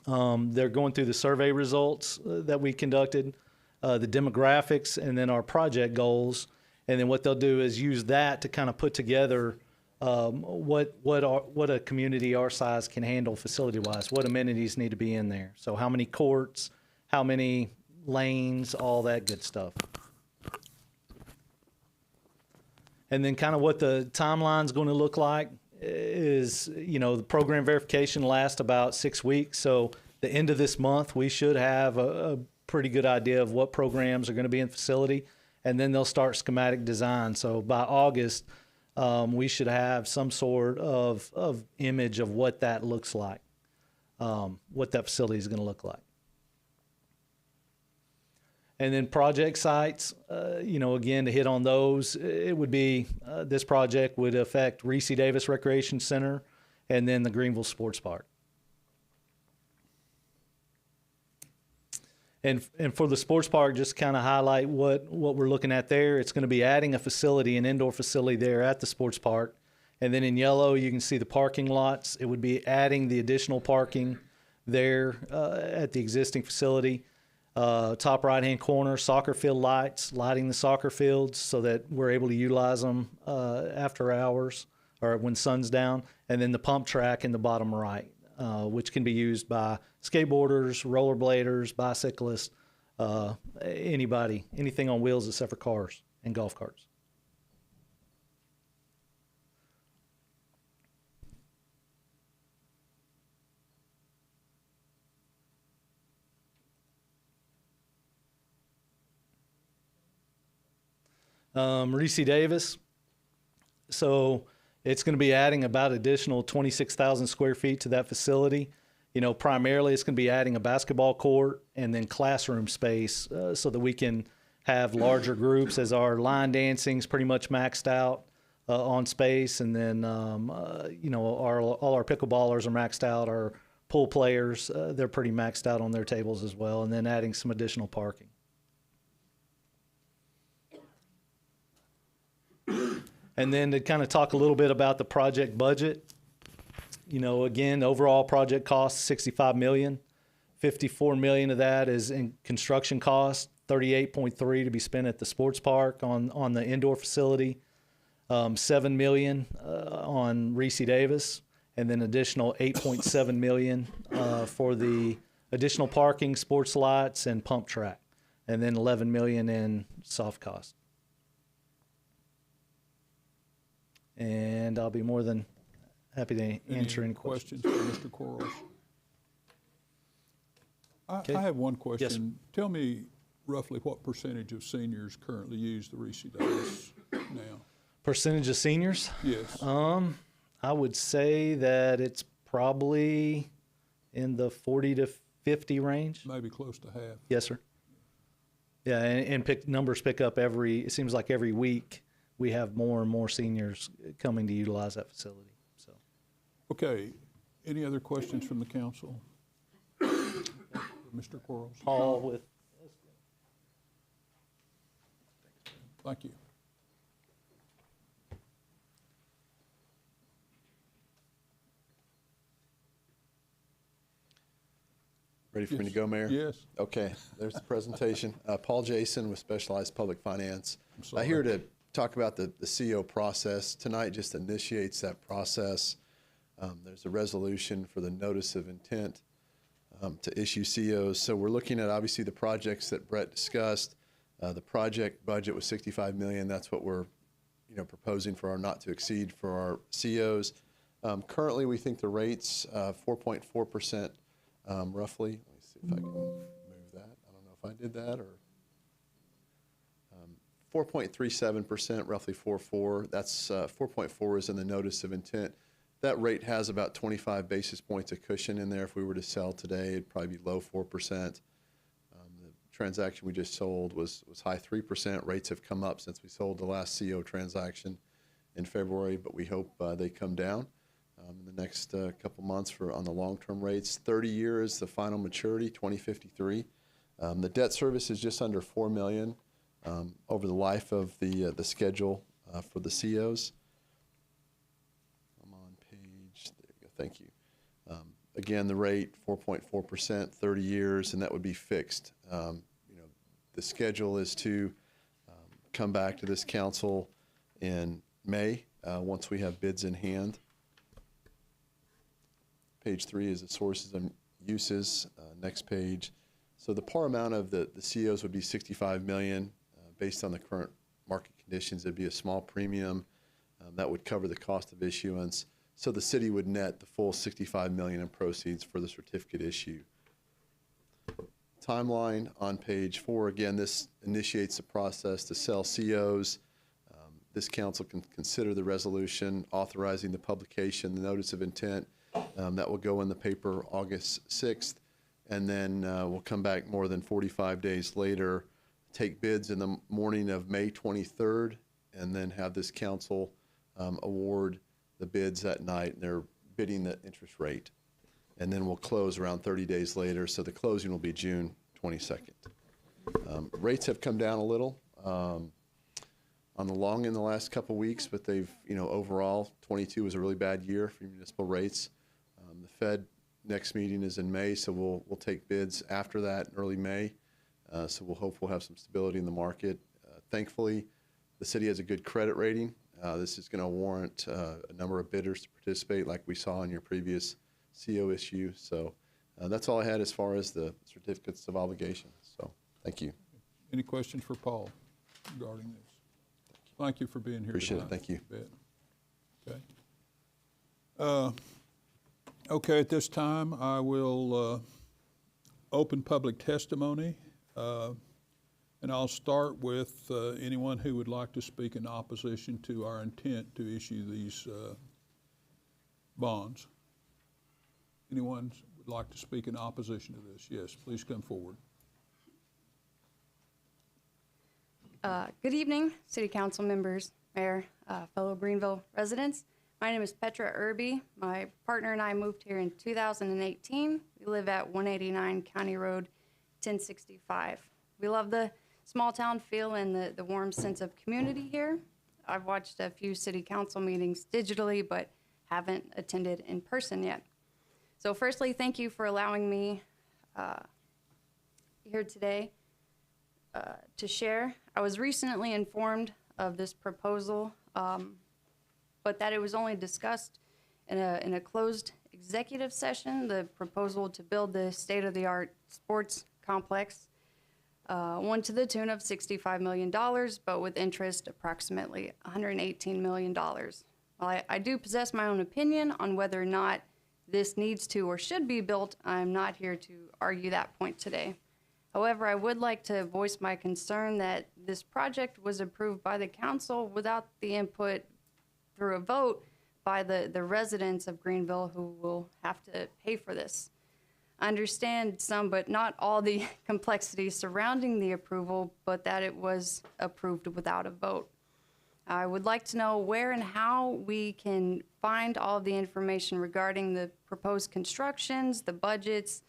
S15: They're going through the survey results that we conducted, the demographics, and then our project goals. And then what they'll do is use that to kind of put together what a community our size can handle facility-wise, what amenities need to be in there. So how many courts, how many lanes, all that good stuff. And then kind of what the timeline's going to look like is, the program verification lasts about 6 weeks. So the end of this month, we should have a pretty good idea of what programs are going to be in facility. And then they'll start schematic design. So by August, we should have some sort of image of what that looks like, what that facility is going to look like. And then project sites, again, to hit on those, it would be, this project would affect Reese Davis Recreation Center and then the Greenville Sports Park. And for the sports park, just kind of highlight what we're looking at there. It's going to be adding a facility, an indoor facility there at the sports park. And then in yellow, you can see the parking lots. It would be adding the additional parking there at the existing facility. Top right-hand corner, soccer field lights, lighting the soccer fields so that we're able to utilize them after hours or when sun's down. And then the pump track in the bottom right, which can be used by skateboarders, rollerbladers, bicyclists, anybody, anything on wheels except for cars and golf carts. Reese Davis. So it's going to be adding about additional 26,000 square feet to that facility. Primarily it's going to be adding a basketball court and then classroom space so that we can have larger groups, as our line dancing is pretty much maxed out on space. And then, all our pickleballers are maxed out. Our pool players, they're pretty maxed out on their tables as well. And then adding some additional parking. And then to kind of talk a little bit about the project budget, again, overall project cost $65 million. $54 million of that is in construction costs, $38.3 to be spent at the sports park on the indoor facility, $7 million on Reese Davis, and then additional $8.7 million for the additional parking, sports lights, and pump track, and then $11 million in soft costs. And I'll be more than happy to answer any questions.
S1: For Mr. Quarles? I have one question.
S15: Yes, sir.
S1: Tell me roughly what percentage of seniors currently use the Reese Davis now?
S15: Percentage of seniors?
S1: Yes.
S15: I would say that it's probably in the 40 to 50 range.
S1: Maybe close to half.
S15: Yes, sir. Yeah, and numbers pick up it seems like every week we have more and more seniors coming to utilize that facility. So,
S1: okay. Any other questions from the council? Mr. Quarles?
S15: Paul with.
S1: Thank you.
S16: Ready for me to go, Mayor?
S1: Yes.
S16: Okay, there's the presentation. Paul Jason with Specialized Public Finance.
S1: I'm sorry.
S16: Here to talk about the CO process. Tonight just initiates that process. There's a resolution for the notice of intent to issue COs. So we're looking at obviously the projects that Brett discussed. The project budget was $65 million. That's what we're proposing for our not to exceed for our COs. Currently, we think the rate's 4.4%. Roughly. Let me see if I can move that. I don't know if I did that or 4.37%, roughly 4.4. That's 4.4 is in the notice of intent. That rate has about 25 basis points of cushion in there. If we were to sell today, it'd probably be low 4%. The transaction we just sold was high 3%. Rates have come up since we sold the last CO transaction in February, but we hope they come down in the next couple months on the long-term rates. 30 years, the final maturity, 2053. The debt service is just under $4 million over the life of the schedule for the COs. I'm on page, there you go, thank you. Again, the rate, 4.4%, 30 years, and that would be fixed. The schedule is to come back to this council in May once we have bids in hand. Page 3 is the sources and uses. Next page. So the par amount of the COs would be $65 million. Based on the current market conditions, it'd be a small premium that would cover the cost of issuance. So the city would net the full $65 million in proceeds for the certificate issue. Timeline on page 4. Again, this initiates the process to sell COs. This council can consider the resolution authorizing the publication, the notice of intent that will go in the paper August 6th, and then we'll come back more than 45 days later, take bids in the morning of May 23rd, and then have this council award the bids that night, and they're bidding the interest rate. And then we'll close around 30 days later, so the closing will be June 22nd. Rates have come down a little on the long in the last couple weeks, but they've, overall, 22 was a really bad year for municipal rates. The Fed next meeting is in May, so we'll take bids after that in early May. So we'll hope we'll have some stability in the market. Thankfully, the city has a good credit rating. This is going to warrant a number of bidders to participate like we saw in your previous CO issue. So that's all I had as far as the certificates of obligation. So thank you.
S1: Any questions for Paul regarding this? Thank you for being here
S16: Appreciate
S1: tonight.
S16: it. Thank you.
S1: Okay. Okay, at this time, I will open public testimony. And I'll start with anyone who would like to speak in opposition to our intent to issue these bonds. Anyone would like to speak in opposition to this? Yes, please come forward.
S17: Good evening, City Council members, Mayor, fellow Greenville residents. My name is Petra Irby. My partner and I moved here in 2018. We live at 189 County Road 1065. We love the small town feel and the warm sense of community here. I've watched a few city council meetings digitally, but haven't attended in person yet. So firstly, thank you for allowing me here today to share. I was recently informed of this proposal, but that it was only discussed in a closed executive session, the proposal to build the state-of-the-art sports complex, one to the tune of $65 million, but with interest approximately $118 million. While I do possess my own opinion on whether or not this needs to or should be built, I'm not here to argue that point today. However, I would like to voice my concern that this project was approved by the council without the input through a vote by the residents of Greenville who will have to pay for this. I understand some, but not all the complexities surrounding the approval, but that it was approved without a vote. I would like to know where and how we can find all of the information regarding the proposed constructions, the budgets,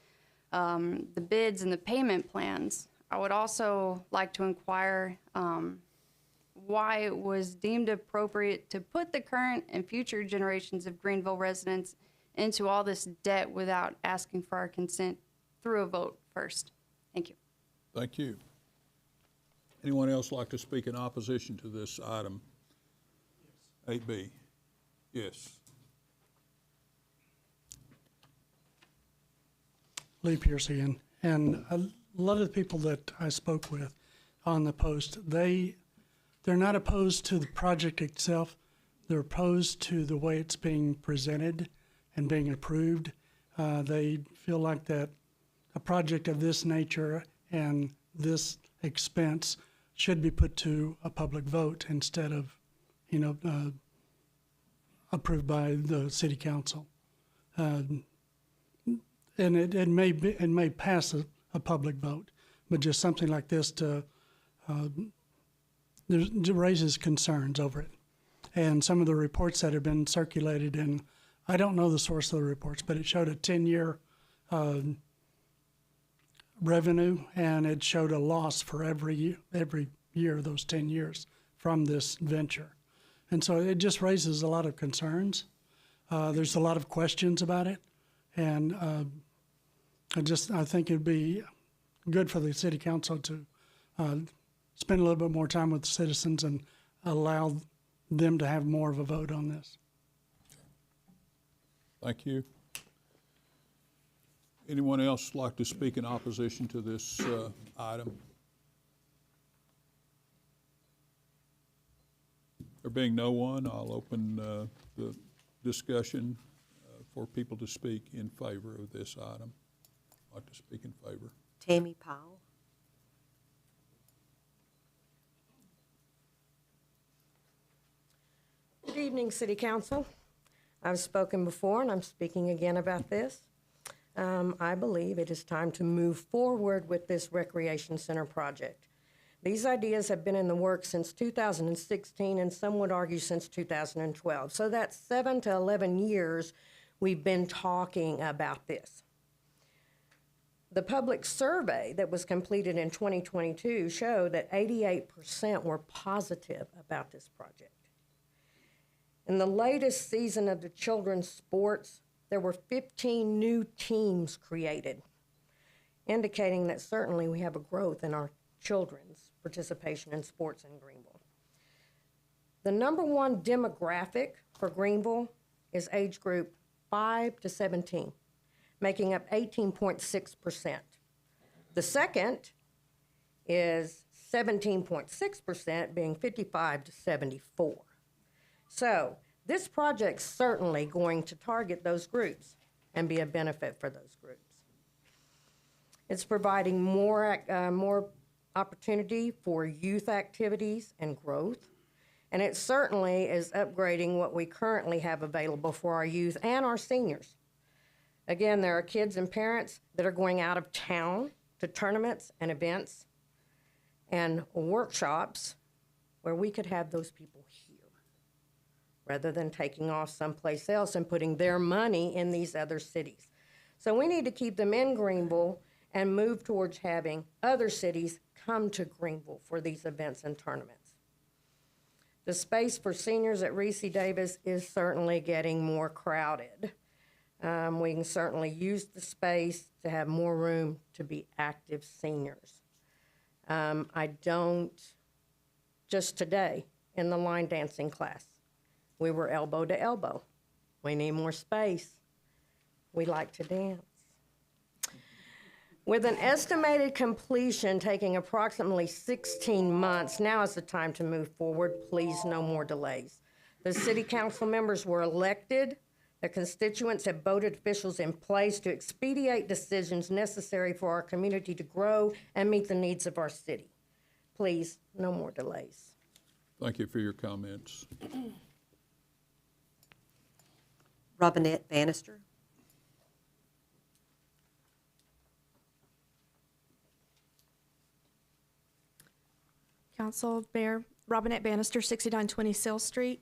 S17: the bids, and the payment plans. I would also like to inquire why it was deemed appropriate to put the current and future generations of Greenville residents into all this debt without asking for our consent through a vote first. Thank you.
S1: Thank you. Anyone else like to speak in opposition to this item? 8B. Yes.
S4: Lee Pierce again. And a lot of the people that I spoke with on the post, they're not opposed to the project itself. They're opposed to the way it's being presented and being approved. They feel like that a project of this nature and this expense should be put to a public vote instead of, approved by the city council. And it may pass a public vote, but just something like this raises concerns over it. And some of the reports that have been circulated, and I don't know the source of the reports, but it showed a 10-year revenue, and it showed a loss for every year of those 10 years from this venture. And so it just raises a lot of concerns. There's a lot of questions about it, and I think it'd be good for the city council to spend a little bit more time with the citizens and allow them to have more of a vote on this.
S1: Thank you. Anyone else like to speak in opposition to this item? There being no one, I'll open the discussion for people to speak in favor of this item. I'd like to speak in favor.
S3: Tammy Powell.
S18: Good evening, City Council. I've spoken before, and I'm speaking again about this. I believe it is time to move forward with this recreation center project. These ideas have been in the works since 2016, and some would argue since 2012. So that's 7 to 11 years we've been talking about this. The public survey that was completed in 2022 showed that 88% were positive about this project. In the latest season of the children's sports, there were 15 new teams created, indicating that certainly we have a growth in our children's participation in sports in Greenville. The number one demographic for Greenville is age group 5 to 17, making up 18.6%. The second is 17.6%, being 55 to 74. So this project's certainly going to target those groups and be a benefit for those groups. It's providing more opportunity for youth activities and growth, and it certainly is upgrading what we currently have available for our youth and our seniors. Again, there are kids and parents that are going out of town to tournaments and events and workshops where we could have those people here, rather than taking off someplace else and putting their money in these other cities. So we need to keep them in Greenville and move towards having other cities come to Greenville for these events and tournaments. The space for seniors at Reese Davis is certainly getting more crowded. We can certainly use the space to have more room to be active seniors. Just today in the line dancing class, we were elbow to elbow. We need more space. We like to dance. With an estimated completion taking approximately 16 months, now is the time to move forward. Please, no more delays. The city council members were elected. The constituents have voted officials in place to expedite decisions necessary for our community to grow and meet the needs of our city. Please, no more delays.
S1: Thank you for your comments.
S3: Robinette Bannister.
S5: Council, Mayor, Robinette Bannister, 6920 Sale Street.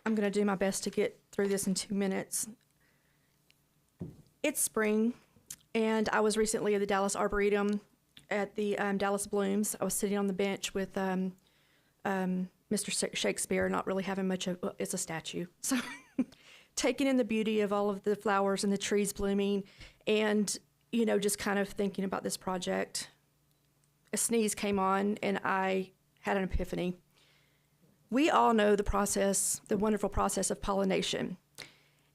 S5: I'm going to do my best to get through this in 2 minutes. It's spring, and I was recently at the Dallas Arboretum at the Dallas Blooms. I was sitting on the bench with Mr. Shakespeare, not really having much of, it's a statue. So taking in the beauty of all of the flowers and the trees blooming and, just kind of thinking about this project. A sneeze came on and I had an epiphany. We all know the process, the wonderful process of pollination.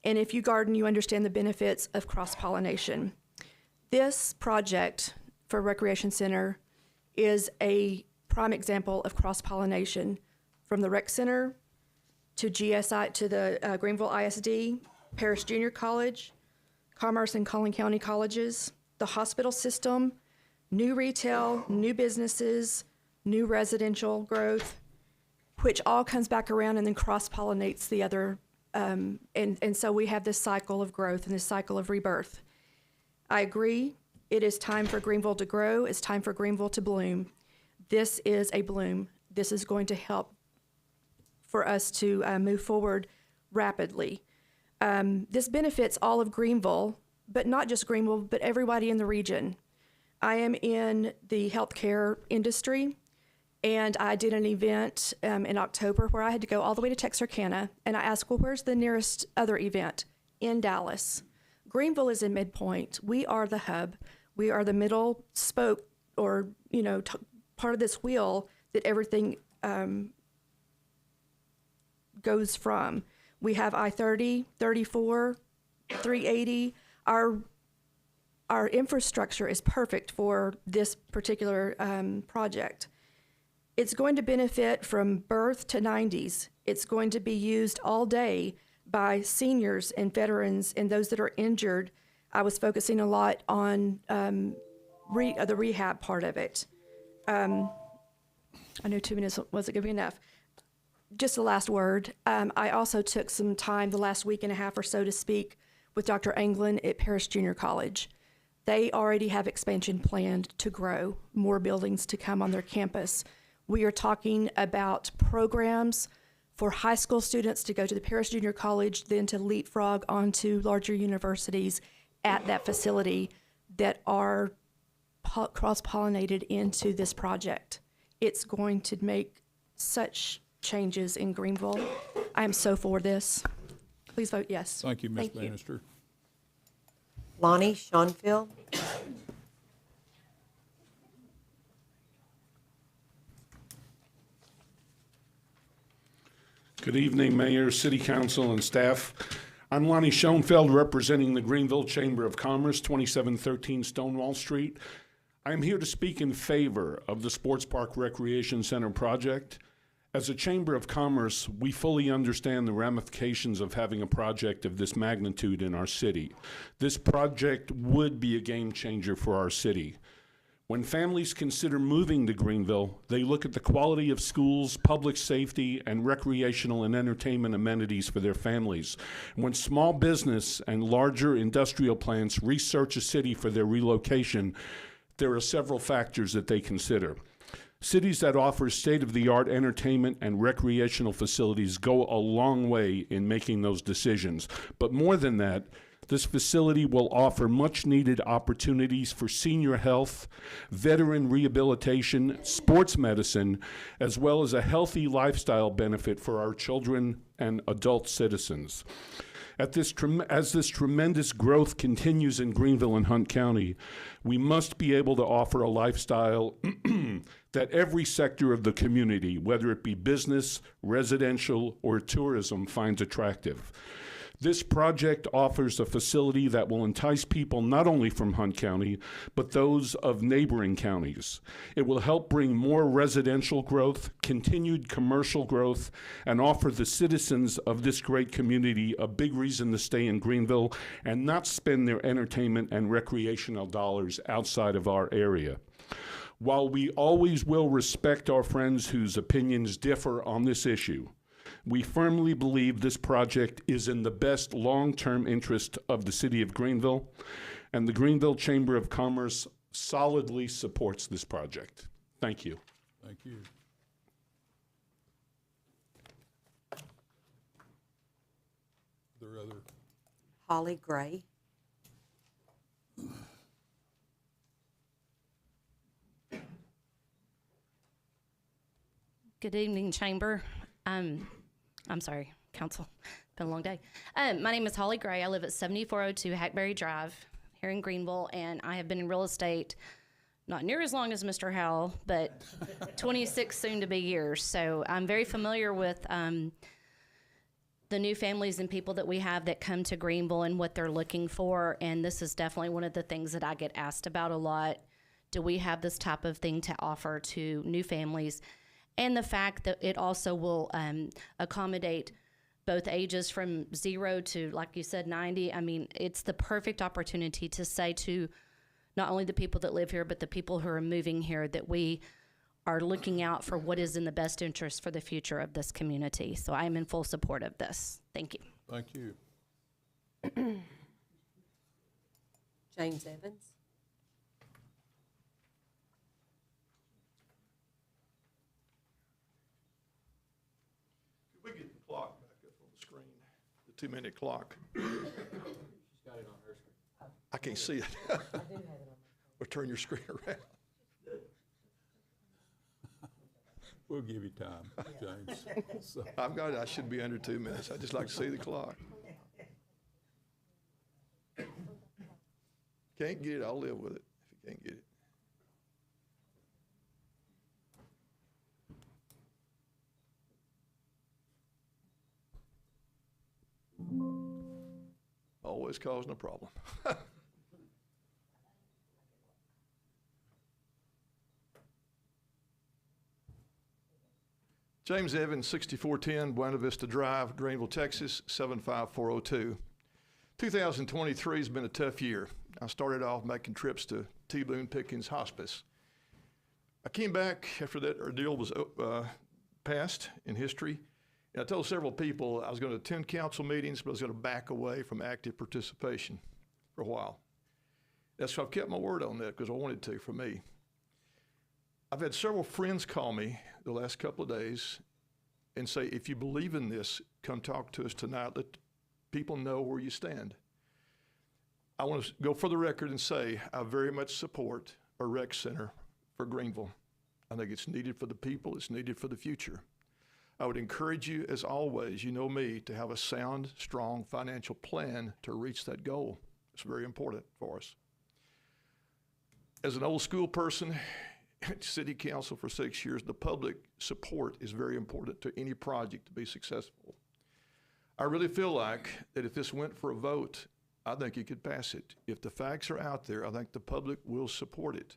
S5: And if you garden, you understand the benefits of cross-pollination. This project for Recreation Center is a prime example of cross-pollination from the Rec Center to GSI, to the Greenville ISD, Paris Junior College, Commerce and Collin County Colleges, the hospital system, new retail, new businesses, new residential growth, which all comes back around and then cross-pollinates the other. And so we have this cycle of growth and this cycle of rebirth. I agree. It is time for Greenville to grow. It's time for Greenville to bloom. This is a bloom. This is going to help for us to move forward rapidly. This benefits all of Greenville, but not just Greenville, but everybody in the region. I am in the healthcare industry, and I did an event in October where I had to go all the way to Texarkana, and I asked, well, where's the nearest other event? In Dallas. Greenville is in midpoint. We are the hub. We are the middle spoke, or, part of this wheel that everything goes from. We have I-30, 34, 380. Our infrastructure is perfect for this particular project. It's going to benefit from birth to 90s. It's going to be used all day by seniors and veterans and those that are injured. I was focusing a lot on the rehab part of it. I know 2 minutes wasn't going to be enough. Just the last word. I also took some time the last week and a half or so to speak with Dr. Anglin at Paris Junior College. They already have expansion planned to grow, more buildings to come on their campus. We are talking about programs for high school students to go to the Paris Junior College, then to leapfrog onto larger universities at that facility that are cross-pollinated into this project. It's going to make such changes in Greenville. I am so for this. Please vote yes.
S1: Thank you, Ms. Bannister.
S3: Lonnie Schoenfeld.
S19: Good evening, Mayor, City Council, and staff. I'm Lonnie Schoenfeld, representing the Greenville Chamber of Commerce, 2713 Stonewall Street. I am here to speak in favor of the Sports Park Recreation Center project. As a Chamber of Commerce, we fully understand the ramifications of having a project of this magnitude in our city. This project would be a game changer for our city. When families consider moving to Greenville, they look at the quality of schools, public safety, and recreational and entertainment amenities for their families. When small business and larger industrial plants research a city for their relocation, there are several factors that they consider. Cities that offer state-of-the-art entertainment and recreational facilities go a long way in making those decisions. But more than that, this facility will offer much-needed opportunities for senior health, veteran rehabilitation, sports medicine, as well as a healthy lifestyle benefit for our children and adult citizens. As this tremendous growth continues in Greenville and Hunt County, we must be able to offer a lifestyle that every sector of the community, whether it be business, residential, or tourism, finds attractive. This project offers a facility that will entice people not only from Hunt County, but those of neighboring counties. It will help bring more residential growth, continued commercial growth, and offer the citizens of this great community a big reason to stay in Greenville and not spend their entertainment and recreational dollars outside of our area. While we always will respect our friends whose opinions differ on this issue, we firmly believe this project is in the best long-term interest of the city of Greenville, and the Greenville Chamber of Commerce solidly supports this project. Thank you.
S1: Thank you. There are other.
S3: Holly Gray.
S20: Good evening, Chamber. I'm sorry, Council. Been a long day. My name is Holly Gray. I live at 7402 Hackberry Drive here in Greenville, and I have been in real estate not near as long as Mr. Howell, but 26 soon-to-be years. So I'm very familiar with the new families and people that we have that come to Greenville and what they're looking for, and this is definitely one of the things that I get asked about a lot. Do we have this type of thing to offer to new families? And the fact that it also will accommodate both ages from 0 to, like you said, 90. I mean, it's the perfect opportunity to say to not only the people that live here, but the people who are moving here that we are looking out for what is in the best interest for the future of this community. So I am in full support of this. Thank you.
S1: Thank you.
S3: James Evans.
S10: We get the clock back up on the screen, the 2-minute clock.
S8: She's got it on her screen.
S10: I can't see it. Or turn your screen around.
S1: We'll give you time, James. So-
S10: I should be under 2 minutes. I just like to see the clock. Can't get it, I'll live with it if you can't get it. Always causing a problem. James Evans, 6410 Buena Vista Drive, Greenville, Texas, 75402. 2023 has been a tough year. I started off making trips to T. Boone Pickens Hospice. I came back after that ordeal was passed in history, and I told several people I was going to attend council meetings, but I was going to back away from active participation for a while. That's why I've kept my word on that, because I wanted to for me. I've had several friends call me the last couple of days and say, if you believe in this, come talk to us tonight. Let people know where you stand. I want to go for the record and say I very much support a rec center for Greenville. I think it's needed for the people. It's needed for the future. I would encourage you, as always, you know me, to have a sound, strong financial plan to reach that goal. It's very important for us. As an old school person, city council for 6 years, the public support is very important to any project to be successful. I really feel like that if this went for a vote, I think you could pass it. If the facts are out there, I think the public will support it.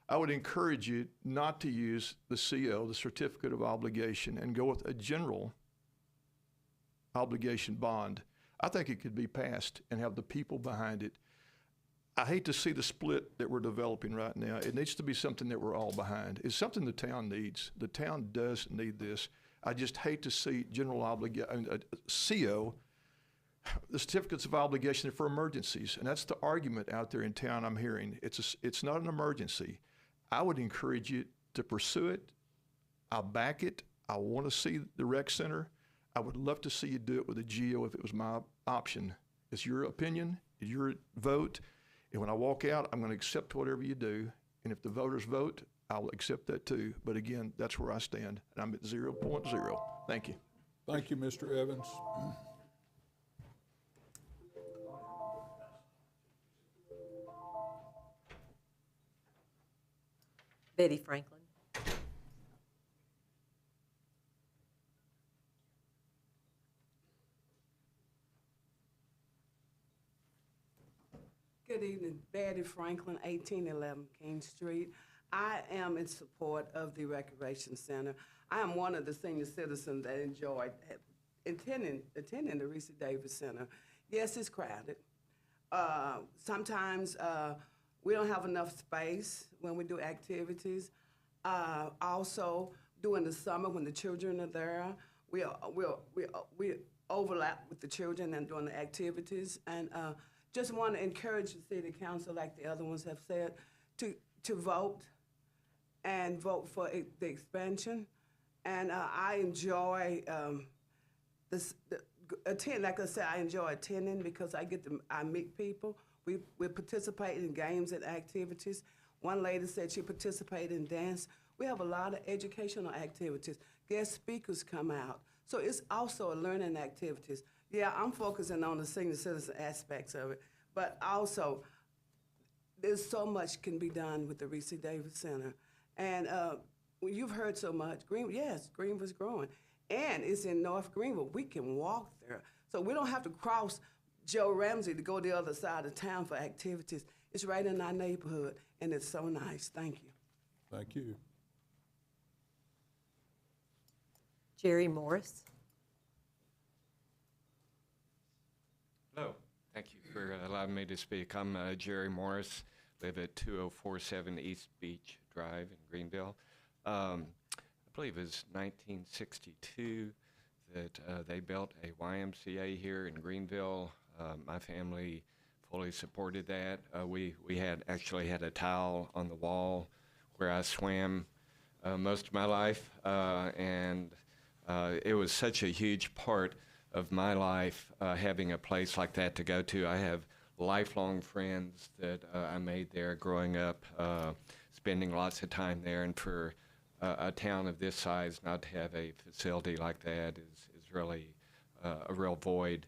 S10: I would encourage you not to use the CO, the certificate of obligation, and go with a general obligation bond. I think it could be passed and have the people behind it. I hate to see the split that we're developing right now. It needs to be something that we're all behind. It's something the town needs. The town does need this. I just hate to see general obligation, CO, the certificates of obligation for emergencies. And that's the argument out there in town I'm hearing. It's not an emergency. I would encourage you to pursue it. I'll back it. I want to see the rec center. I would love to see you do it with a GO if it was my option. It's your opinion, it's your vote. And when I walk out, I'm going to accept whatever you do. And if the voters vote, I'll accept that too. But again, that's where I stand. And I'm at 0.0. Thank you.
S1: Thank you, Mr. Evans.
S3: Betty Franklin.
S21: Good evening, Betty Franklin, 1811 King Street. I am in support of the Recreation Center. I am one of the senior citizens that enjoyed attending the Reese Davis Center. Yes, it's crowded. Sometimes we don't have enough space when we do activities. Also, during the summer when the children are there, we overlap with the children and doing the activities. And just want to encourage the city council, like the other ones have said, to vote and vote for the expansion. And I enjoy attend. Like I said, I enjoy attending because I meet people. We participate in games and activities. One lady said she participated in dance. We have a lot of educational activities. Guest speakers come out. So it's also a learning activities. Yeah, I'm focusing on the senior citizen aspects of it, but also there's so much can be done with the Reese Davis Center. And you've heard so much. Greenville's growing. And it's in North Greenville. We can walk there. So we don't have to cross Joe Ramsey to go the other side of town for activities. It's right in our neighborhood, and it's so nice. Thank you.
S1: Thank you.
S3: Jerry Morris.
S22: Hello. Thank you for allowing me to speak. I'm Jerry Morris, live at 2047 East Beach Drive in Greenville. I believe it was 1962 that they built a YMCA here in Greenville. My family fully supported that. We actually had a tile on the wall where I swam most of my life, and it was such a huge part of my life having a place like that to go to. I have lifelong friends that I made there growing up, spending lots of time there. And for a town of this size not to have a facility like that is really a real void.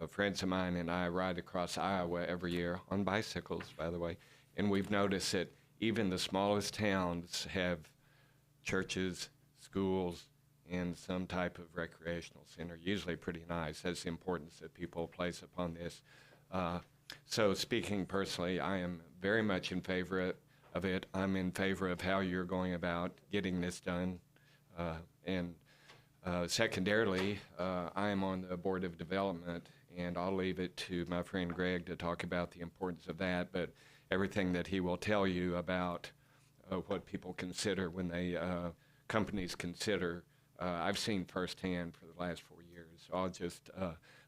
S22: Friends of mine and I ride across Iowa every year on bicycles, by the way, and we've noticed that even the smallest towns have churches, schools, and some type of recreational center, usually pretty nice. That's the importance that people place upon this. So speaking personally, I am very much in favor of it. I'm in favor of how you're going about getting this done. Secondarily, I am on the Board of Development, and I'll leave it to my friend Greg to talk about the importance of that, but everything that he will tell you about what people consider when they, companies consider, I've seen firsthand for the last 4 years. So I'll just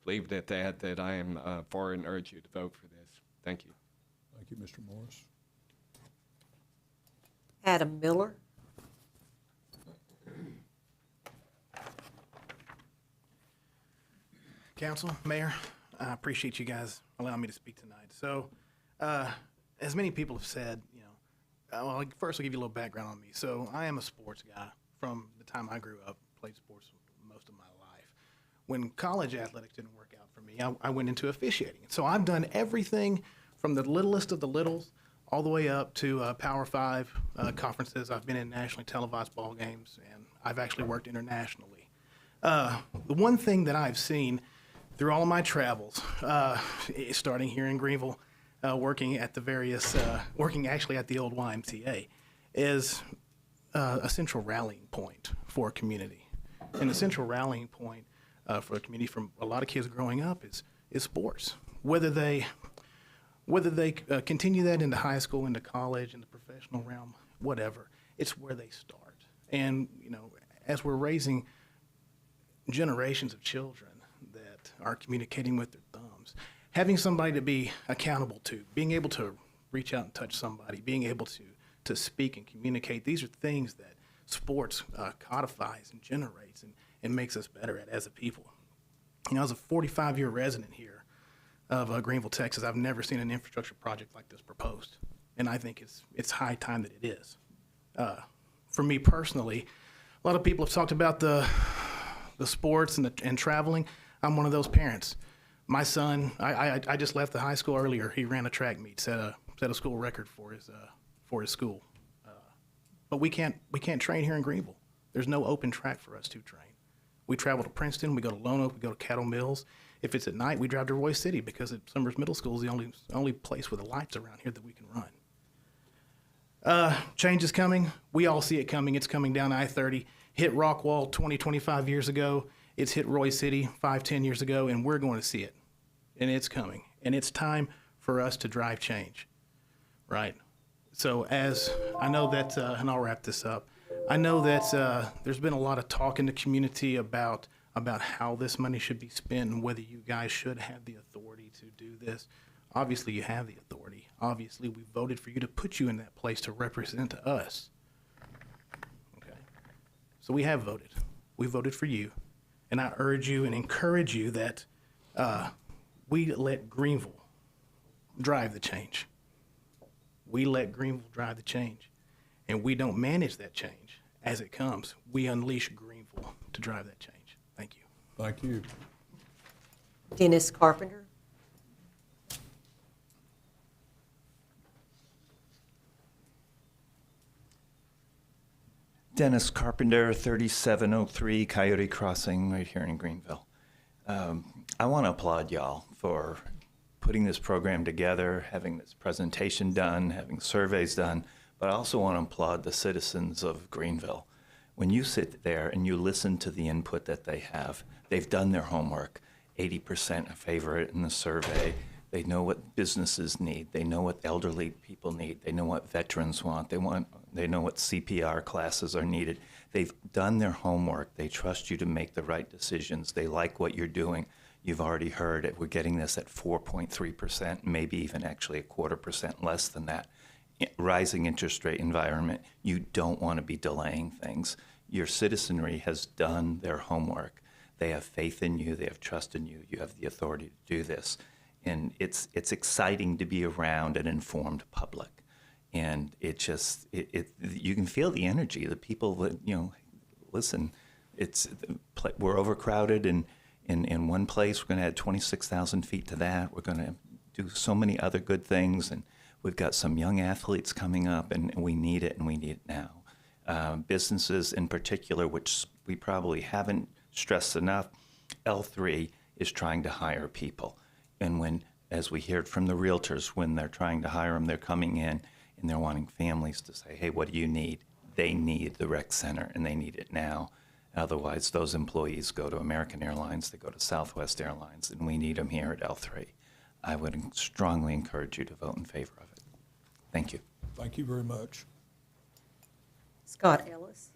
S22: leave it at that I am for and urge you to vote for this. Thank you.
S1: Thank you, Mr. Morris.
S3: Adam Miller.
S2: Council, Mayor, I appreciate you guys allowing me to speak tonight. So, as many people have said, you know, well, first I'll give you a little background on me. So I am a sports guy from the time I grew up, played sports most of my life. When college athletics didn't work out for me, I went into officiating. So I've done everything from the littlest of the littles all the way up to Power 5 conferences. I've been in nationally televised ball games, and I've actually worked internationally. The one thing that I've seen through all of my travels, starting here in Greenville, working at the various, working actually at the old YMCA, is a central rallying point for a community. And the central rallying point for a community from a lot of kids growing up is sports. Whether they continue that into high school, into college, in the professional realm, whatever, it's where they start. And, you know, as we're raising generations of children that are communicating with their thumbs, having somebody to be accountable to, being able to reach out and touch somebody, being able to speak and communicate, these are things that sports codifies and generates and makes us better at as a people. You know, as a 45-year resident here of Greenville, Texas, I've never seen an infrastructure project like this proposed, and I think it's high time that it is. For me personally, a lot of people have talked about the sports and traveling. I'm one of those parents. My son, I just left the high school earlier. He ran a track meet, set a school record for his school. But we can't train here in Greenville. There's no open track for us to train. We travel to Princeton, we go to Lone Oak, we go to Cattle Mills. If it's at night, we drive to Roy City because at Summers Middle School is the only place with the lights around here that we can run. Change is coming. We all see it coming. It's coming down I-30. Hit Rockwall 20, 25 years ago. It's hit Roy City 5, 10 years ago, and we're going to see it. And it's coming. And it's time for us to drive change, right? So as I know that, and I'll wrap this up, I know that there's been a lot of talk in the community about how this money should be spent and whether you guys should have the authority to do this. Obviously, you have the authority. Obviously, we voted for you to put you in that place to represent us. Okay. So we have voted. We voted for you. And I urge you and encourage you that we let Greenville drive the change. We let Greenville drive the change. And we don't manage that change as it comes. We unleash Greenville to drive that change. Thank you.
S1: Thank you.
S3: Dennis Carpenter.
S13: Dennis Carpenter, 3703 Coyote Crossing, right here in Greenville. I want to applaud y'all for putting this program together, having this presentation done, having surveys done, but I also want to applaud the citizens of Greenville. When you sit there and you listen to the input that they have, they've done their homework. 80% favor it in the survey. They know what businesses need. They know what elderly people need. They know what veterans want. They know what CPR classes are needed. They've done their homework. They trust you to make the right decisions. They like what you're doing. You've already heard it. We're getting this at 4.3%, maybe even actually 0.25% less than that. Rising interest rate environment, you don't want to be delaying things. Your citizenry has done their homework. They have faith in you. They have trust in you. You have the authority to do this. And it's exciting to be around an informed public. And it just, you can feel the energy. The people that, listen, we're overcrowded in one place. We're going to add 26,000 feet to that. We're going to do so many other good things. And we've got some young athletes coming up, and we need it, and we need it now. Businesses in particular, which we probably haven't stressed enough, L3 is trying to hire people. And when, as we heard from the realtors, when they're trying to hire them, they're coming in and they're wanting families to say, hey, what do you need? They need the rec center, and they need it now. Otherwise, those employees go to American Airlines, they go to Southwest Airlines, and we need them here at L3. I would strongly encourage you to vote in favor of it. Thank you.
S1: Thank you very much.
S3: Scott Ellis.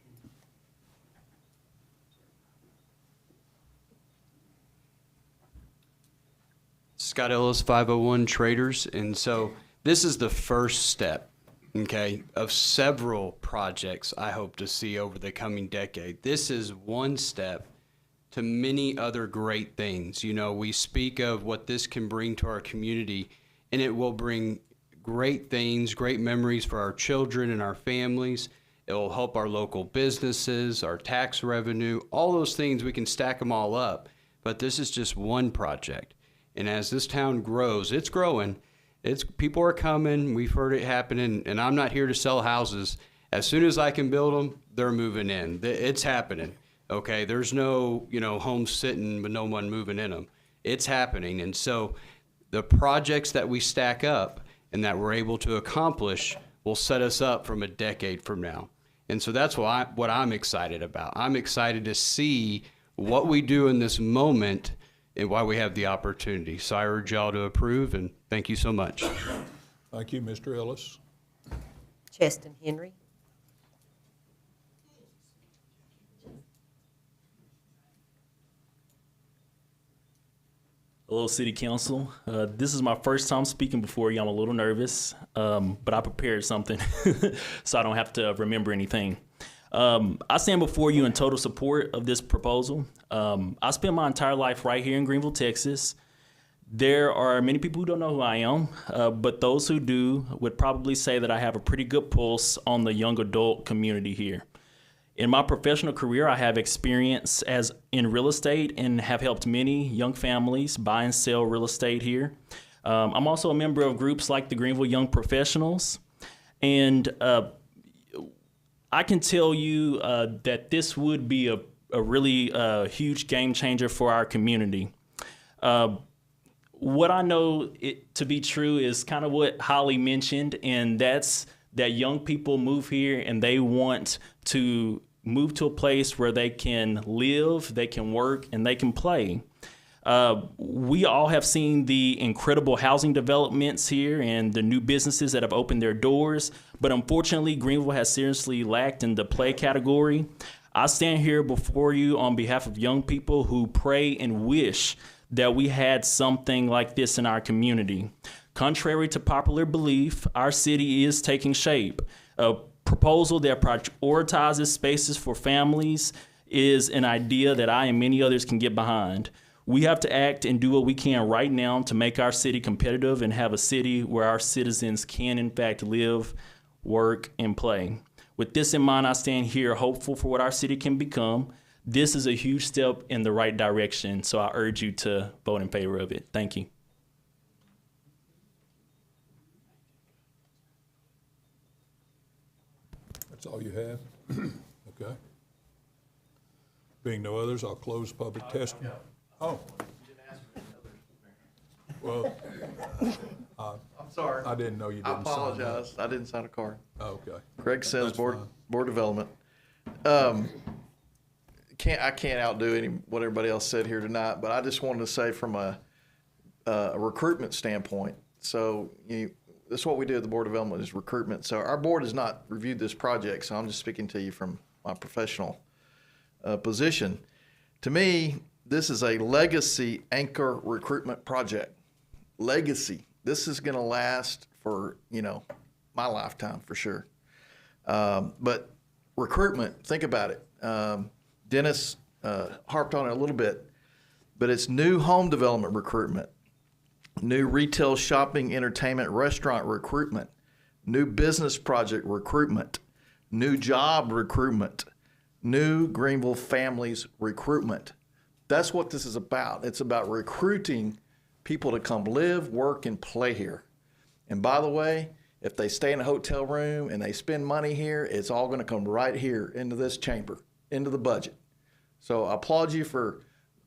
S7: Scott Ellis, 501 Traders. And so this is the first step, okay, of several projects I hope to see over the coming decade. This is one step to many other great things. We speak of what this can bring to our community, and it will bring great things, great memories for our children and our families. It will help our local businesses, our tax revenue, all those things. We can stack them all up. But this is just one project. And as this town grows, it's growing. People are coming. We've heard it happening. And I'm not here to sell houses. As soon as I can build them, they're moving in. It's happening. Okay, there's no, homes sitting with no one moving in them. It's happening. And so the projects that we stack up and that we're able to accomplish will set us up from a decade from now. And so that's what I'm excited about. I'm excited to see what we do in this moment and why we have the opportunity. So I urge y'all to approve, and thank you so much.
S1: Thank you, Mr. Ellis.
S3: Cheston Henry.
S11: Hello, City Council. This is my first time speaking before you. I'm a little nervous, but I prepared something so I don't have to remember anything. I stand before you in total support of this proposal. I spent my entire life right here in Greenville, Texas. There are many people who don't know who I am, but those who do would probably say that I have a pretty good pulse on the young adult community here. In my professional career, I have experience in real estate and have helped many young families buy and sell real estate here. I'm also a member of groups like the Greenville Young Professionals, and I can tell you that this would be a really huge game changer for our community. What I know it to be true is kind of what Holly mentioned, and that's that young people move here and they want to move to a place where they can live, they can work, and they can play. We all have seen the incredible housing developments here and the new businesses that have opened their doors, but unfortunately, Greenville has seriously lacked in the play category. I stand here before you on behalf of young people who pray and wish that we had something like this in our community. Contrary to popular belief, our city is taking shape. A proposal that prioritizes spaces for families is an idea that I and many others can get behind. We have to act and do what we can right now to make our city competitive and have a city where our citizens can, in fact, live, work, and play. With this in mind, I stand here hopeful for what our city can become. This is a huge step in the right direction, so I urge you to vote in favor of it. Thank you.
S1: That's all you have? Okay. Being no others, I'll close public testimony. Oh. Well,
S23: I'm sorry.
S1: I didn't know you
S23: I
S1: didn't sign that.
S23: apologize. I didn't sign a card.
S1: Oh, okay.
S23: Greg Sims,
S1: That's
S23: Board
S1: fine.
S23: Development. I can't outdo what everybody else said here tonight, but I just wanted to say from a recruitment standpoint. So that's what we do at the Board of Development is recruitment. So our board has not reviewed this project, so I'm just speaking to you from my professional position. To me, this is a legacy anchor recruitment project. Legacy. This is going to last for, my lifetime for sure. But recruitment, think about it. Dennis harped on it a little bit, but it's new home development recruitment. new retail, shopping, entertainment, restaurant recruitment, new business project recruitment, new job recruitment, new Greenville families recruitment. That's what this is about. It's about recruiting people to come live, work, and play here. And by the way, if they stay in a hotel room and they spend money here, it's all going to come right here into this chamber, into the budget. So I applaud you for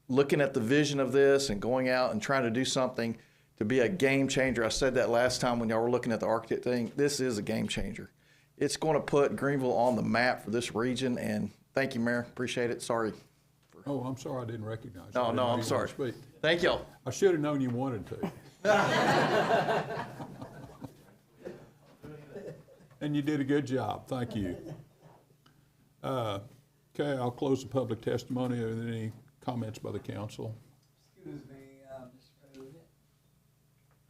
S23: looking at the vision of this and going out and trying to do something to be a game changer. I said that last time when y'all were looking at the architect thing. This is a game changer. It's going to put Greenville on the map for this region, and thank you, Mayor. Appreciate it. Sorry.
S1: Oh, I'm sorry I didn't recognize you.
S23: No,
S1: I didn't
S23: no,
S1: know
S23: I'm
S1: you
S23: sorry.
S1: wanted to speak.
S23: Thank y'all.
S1: I should have known you wanted to. And you did a good job. Thank you. Okay, I'll close the public testimony. Are there any comments by the council?
S6: Excuse me, Mr. President.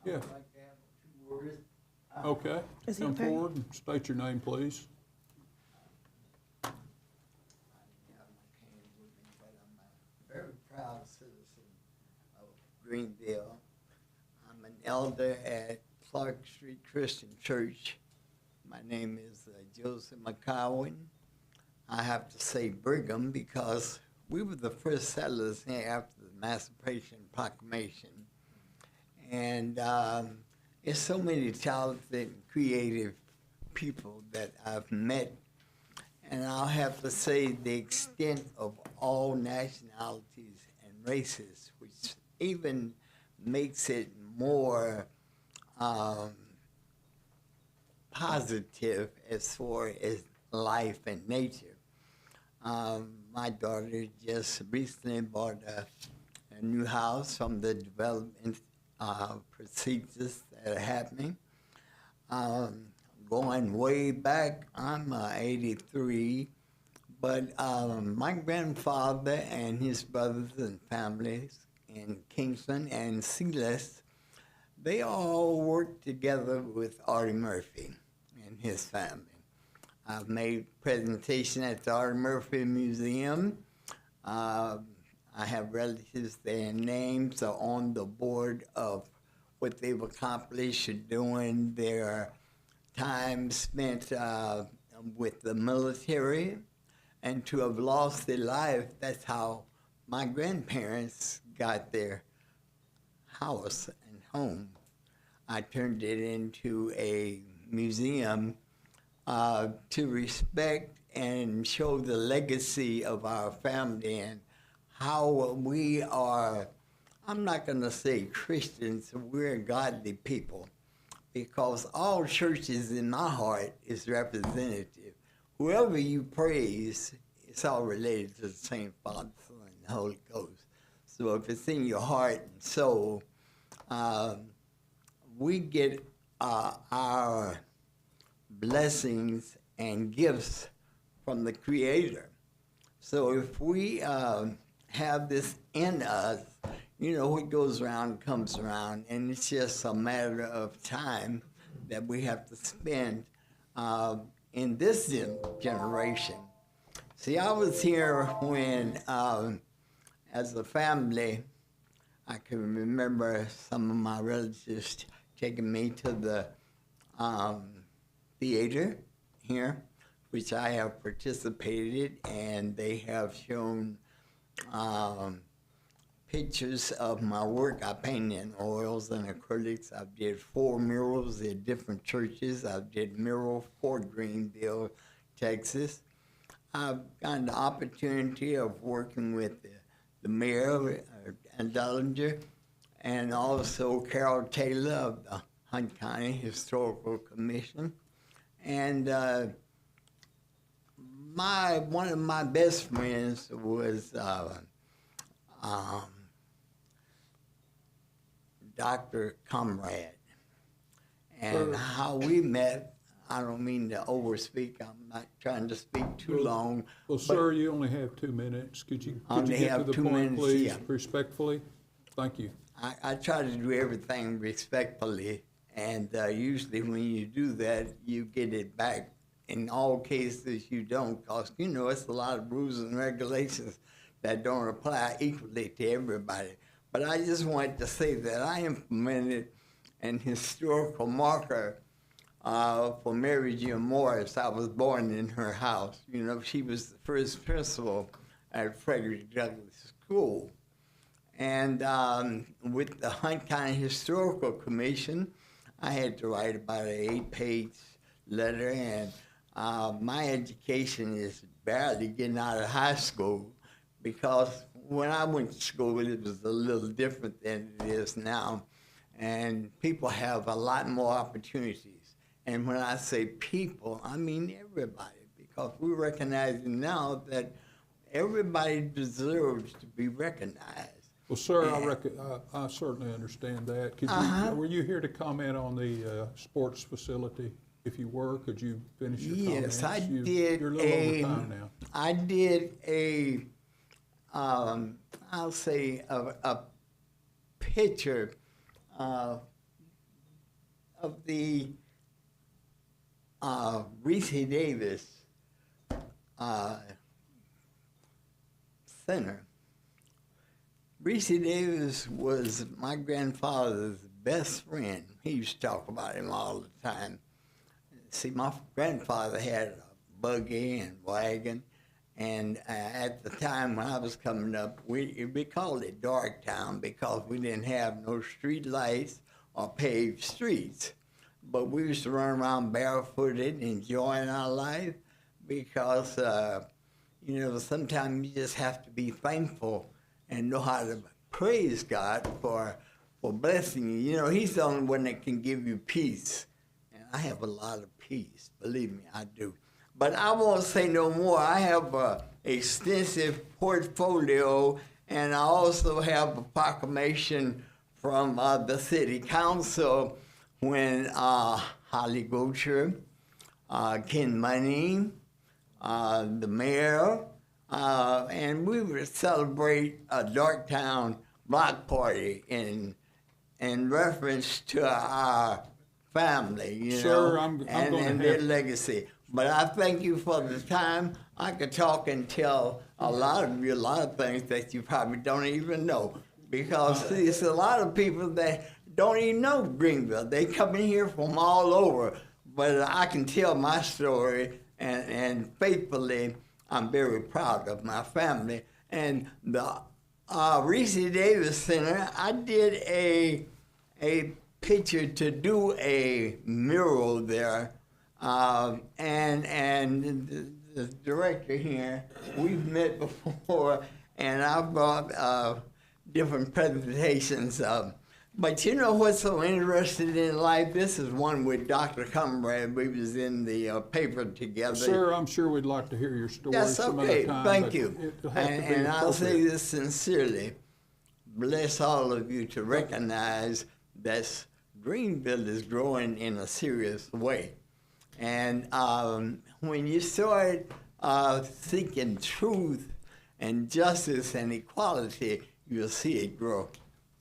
S1: Yeah.
S6: I would like to have 2 words.
S1: Okay.
S5: Is it
S1: Come
S5: okay?
S1: forward and state your name, please.
S6: Very proud citizen of Greenville. I'm an elder at Clark Street Christian Church. My name is Joseph McCowan. I have to say Brigham because we were the first settlers here after the Emancipation Proclamation. And there's so many talented and creative people that I've met. And I'll have to say the extent of all nationalities and races, which even makes it more positive as far as life and nature. My daughter just recently bought a new house from the development procedures that are happening. Going way back, I'm 83, but my grandfather and his brothers and families in Kingston and Sealess, they all worked together with Artie Murphy and his family. I've made presentation at the Artie Murphy Museum. I have relatives, their names are on the board of what they've accomplished during their time spent with the military, and to have lost their life, that's how my grandparents got their house and home. I turned it into a museum to respect and show the legacy of our family and how we are, I'm not going to say Christians, we're godly people, because all churches in my heart is representative. Whoever you praise, it's all related to the same Father, Son, and the Holy Ghost. So if it's in your heart and soul, we get our blessings and gifts from the Creator. So if we have this in us, you know, what goes around comes around, and it's just a matter of time that we have to spend in this generation. See, I was here when, as a family, I can remember some of my relatives taking me to the theater here, which I have participated, and they have shown pictures of my work. I painted in oils and acrylics. I did 4 murals at different churches. I did mural for Greenville, Texas. I've gotten the opportunity of working with the mayor, and Dellinger, and also Carol Taylor of the Hunt County Historical Commission. And one of my best friends was Dr. Comrade. And how we met, I don't mean to overspeak, I'm not trying to speak too long.
S1: Well, sir, you only have 2 minutes. Could you
S6: Only
S1: get
S6: have
S1: to the
S6: 2
S1: point,
S6: minutes,
S1: please,
S6: yeah.
S1: respectfully? Thank you.
S6: I try to do everything respectfully, and usually when you do that, you get it back. In all cases, you don't, because, you know, it's a lot of rules and regulations that don't apply equally to everybody. But I just wanted to say that I implemented an historical marker for Mary Jim Morris. I was born in her house. You know, she was the first principal at Frederick Douglass School. And with the Hunt County Historical Commission, I had to write about an 8-page letter, and my education is barely getting out of high school, because when I went to school, it was a little different than it is now, and people have a lot more opportunities. And when I say people, I mean everybody, because we're recognizing now that everybody deserves to be recognized.
S1: Well, sir, I certainly understand that. Could you, were you here to comment on the sports facility? If you were, could you finish your comments?
S6: Yes, I did.
S1: You're a little over time now.
S6: I did a, I'll say a picture of the Reese Davis Center. Reese Davis was my grandfather's best friend. He used to talk about him all the time. See, my grandfather had a buggy and wagon, and at the time when I was coming up, we called it Darktown because we didn't have no street lights or paved streets. But we used to run around barefooted, enjoying our life, because, you know, sometimes you just have to be thankful and know how to praise God for blessing you. You know, He's the only one that can give you peace. And I have a lot of peace, believe me, I do. But I won't say no more. I have an extensive portfolio, and I also have a proclamation from the city council when Holly Gocher, Ken Money, the mayor, and we would celebrate a Darktown block party in reference to our family, you
S1: Sir,
S6: know,
S1: I'm
S6: and their legacy. But I thank you for the time. I could talk and tell a lot of you a lot of things that you probably don't even know, because there's a lot of people that don't even know Greenville. They come in here from all over, but I can tell my story, and faithfully, I'm very proud of my family. And the Reese Davis Center, I did a picture to do a mural there, and the director here, we've met before, and I brought different presentations. But you know what's so interesting in life? This is one with Dr. Comrade. We was in the paper together.
S1: Sir, I'm sure we'd like to hear your story
S6: That's
S1: some
S6: okay.
S1: other time.
S6: Thank
S1: but
S6: you.
S1: it'll have to be
S6: And I'll say
S1: appropriate.
S6: this sincerely. Bless all of you to recognize that Greenville is growing in a serious way. And when you start seeking truth and justice and equality, you'll see it grow.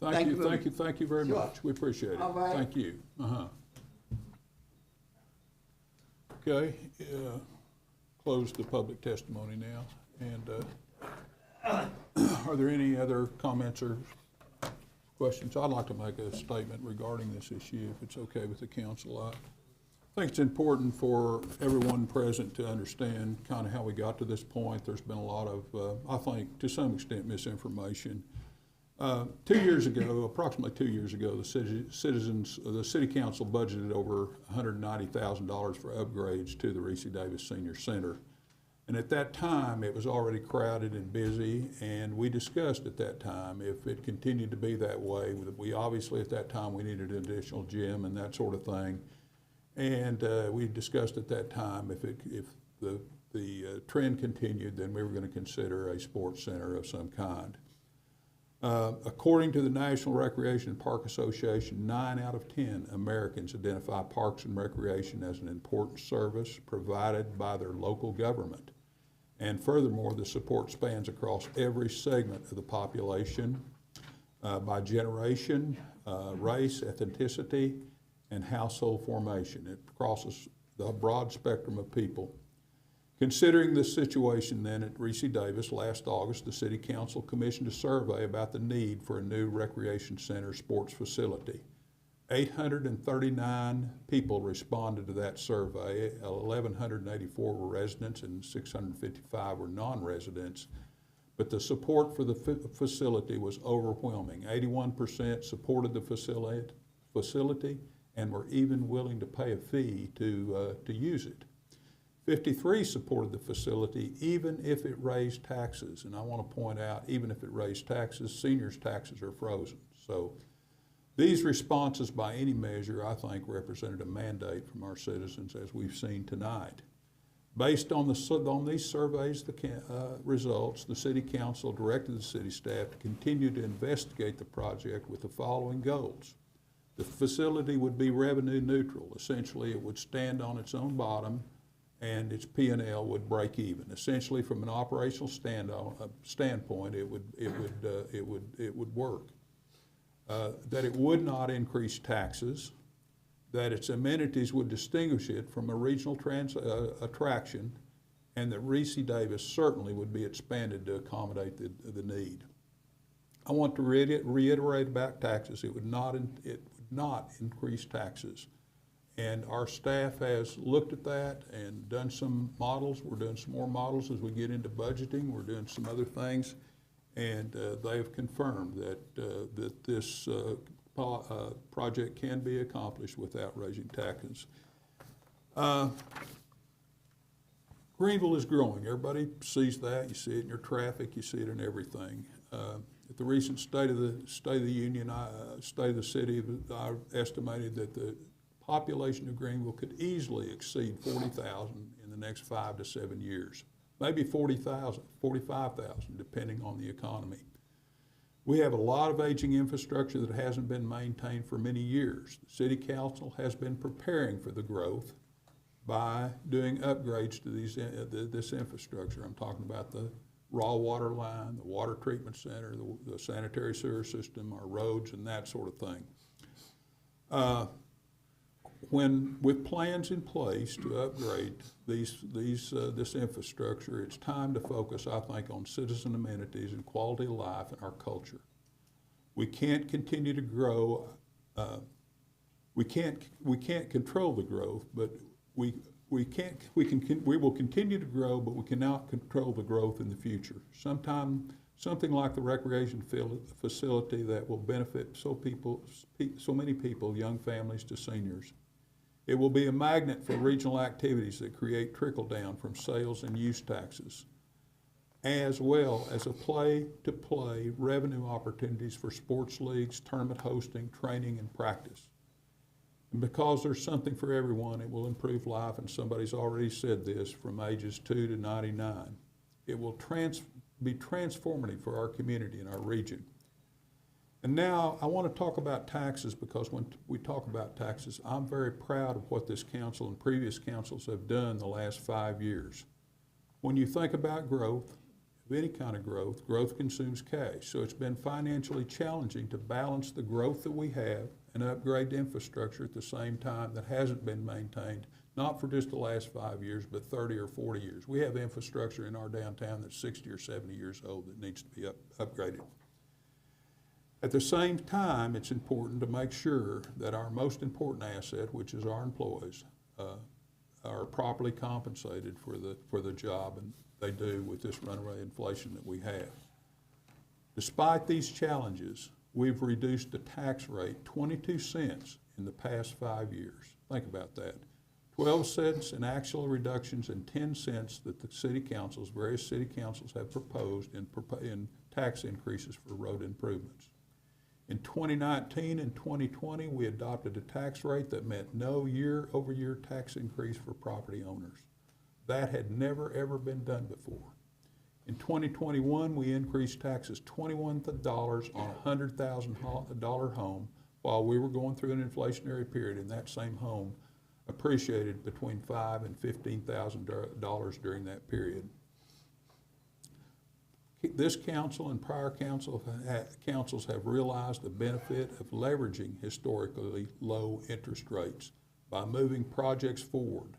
S1: Thank you very
S6: Sure.
S1: much. We appreciate it.
S6: All right.
S1: Thank you. Okay, close the public testimony now. And are there any other comments or questions? I'd like to make a statement regarding this issue, if it's okay with the council. I think it's important for everyone present to understand kind of how we got to this point. There's been a lot of, I think, to some extent, misinformation. 2 years ago, approximately 2 years ago, the city council budgeted over $190,000 for upgrades to the Reese Davis Senior Center. And at that time, it was already crowded and busy, and we discussed at that time if it continued to be that way. We obviously at that time we needed an additional gym and that sort of thing. And we discussed at that time if the trend continued, then we were going to consider a sports center of some kind. According to the National Recreation and Park Association, 9 out of 10 Americans identify parks and recreation as an important service provided by their local government. And furthermore, the support spans across every segment of the population by generation, race, ethnicity, and household formation. It crosses the broad spectrum of people. Considering this situation then at Reese Davis last August, the City Council commissioned a survey about the need for a new recreation center sports facility. 839 people responded to that survey. 1,184 were residents and 655 were non-residents. But the support for the facility was overwhelming. 81% supported the facility and were even willing to pay a fee to use it. 53 supported the facility even if it raised taxes. And I want to point out, even if it raised taxes, seniors' taxes are frozen. So these responses by any measure, I think, represented a mandate from our citizens as we've seen tonight. Based on these surveys, results, the City Council directed the city staff to continue to investigate the project with the following goals. The facility would be revenue neutral. Essentially, it would stand on its own bottom and its P&L would break even. Essentially, from an operational standpoint, it would work. That it would not increase taxes, that its amenities would distinguish it from a regional attraction, and that Reese Davis certainly would be expanded to accommodate the need. I want to reiterate about taxes. It would not increase taxes. And our staff has looked at that and done some models. We're doing some more models as we get into budgeting. We're doing some other things. And they've confirmed that this project can be accomplished without raising taxes. Greenville is growing. Everybody sees that. You see it in your traffic. You see it in everything. At the recent State of the Union, State of the City, I estimated that the population of Greenville could easily exceed 40,000 in the next 5 to 7 years. Maybe 40,000, 45,000, depending on the economy. We have a lot of aging infrastructure that hasn't been maintained for many years. The City Council has been preparing for the growth by doing upgrades to this infrastructure. I'm talking about the raw water line, the water treatment center, the sanitary sewer system, our roads, and that sort of thing. With plans in place to upgrade this infrastructure, it's time to focus, I think, on citizen amenities and quality of life in our culture. We can't continue to grow. We can't control the growth, but we will continue to grow, but we cannot control the growth in the future. Something like the recreation facility that will benefit so many people, young families to seniors. It will be a magnet for regional activities that create trickle-down from sales and use taxes, as well as a play-to-play revenue opportunities for sports leagues, tournament hosting, training, and practice. And because there's something for everyone, it will improve life, and somebody's already said this, from ages 2 to 99. It will be transformative for our community and our region. And now I want to talk about taxes, because when we talk about taxes, I'm very proud of what this council and previous councils have done the last 5 years. When you think about growth, of any kind of growth, growth consumes cash. So it's been financially challenging to balance the growth that we have and upgrade the infrastructure at the same time that hasn't been maintained, not for just the last 5 years, but 30 or 40 years. We have infrastructure in our downtown that's 60 or 70 years old that needs to be upgraded. At the same time, it's important to make sure that our most important asset, which is our employees, are properly compensated for the job, and they do with this runaway inflation that we have. Despite these challenges, we've reduced the tax rate 22 cents in the past 5 years. Think about that. 12 cents in actual reductions and 10 cents that the various city councils have proposed in tax increases for road improvements. In 2019 and 2020, we adopted a tax rate that meant no year-over-year tax increase for property owners. That had never, ever been done before. In 2021, we increased taxes $21 on a $100,000 home while we were going through an inflationary period, and that same home appreciated between $5,000 and $15,000 during that period. This council and prior councils have realized the benefit of leveraging historically low interest rates by moving projects forward.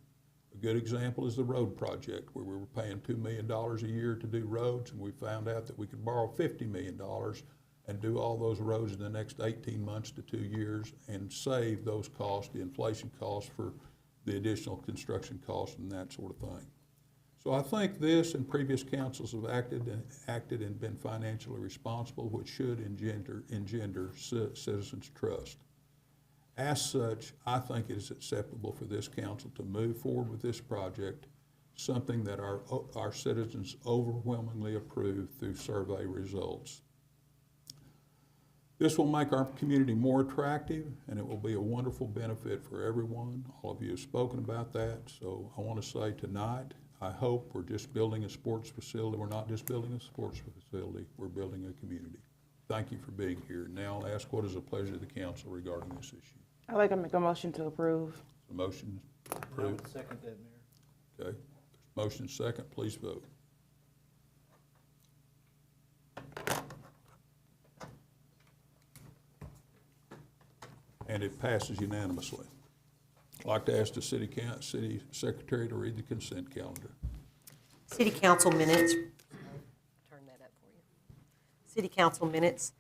S1: good example is the road project, where we were paying $2 million a year to do roads, and we found out that we could borrow $50 million and do all those roads in the next 18 months to 2 years and save those costs, the inflation costs for the additional construction costs and that sort of thing. So I think this and previous councils have acted and been financially responsible, which should engender citizens' trust. As such, I think it is acceptable for this council to move forward with this project, something that our citizens overwhelmingly approve through survey results. This will make our community more attractive, and it will be a wonderful benefit for everyone. All of you have spoken about that, so I want to say tonight, I hope we're just building a sports facility. We're not just building a sports facility, we're building a community. Thank you for being here. Now I'll ask what is the pleasure of the council regarding this issue.
S9: I'd like to make a motion to approve.
S1: The motion approved?
S15: Second that, Mayor.
S1: Okay. Motion second, please vote. And it passes unanimously. I'd like to ask the city secretary to read the consent calendar.
S3: City council minutes, turn that up for you. City council minutes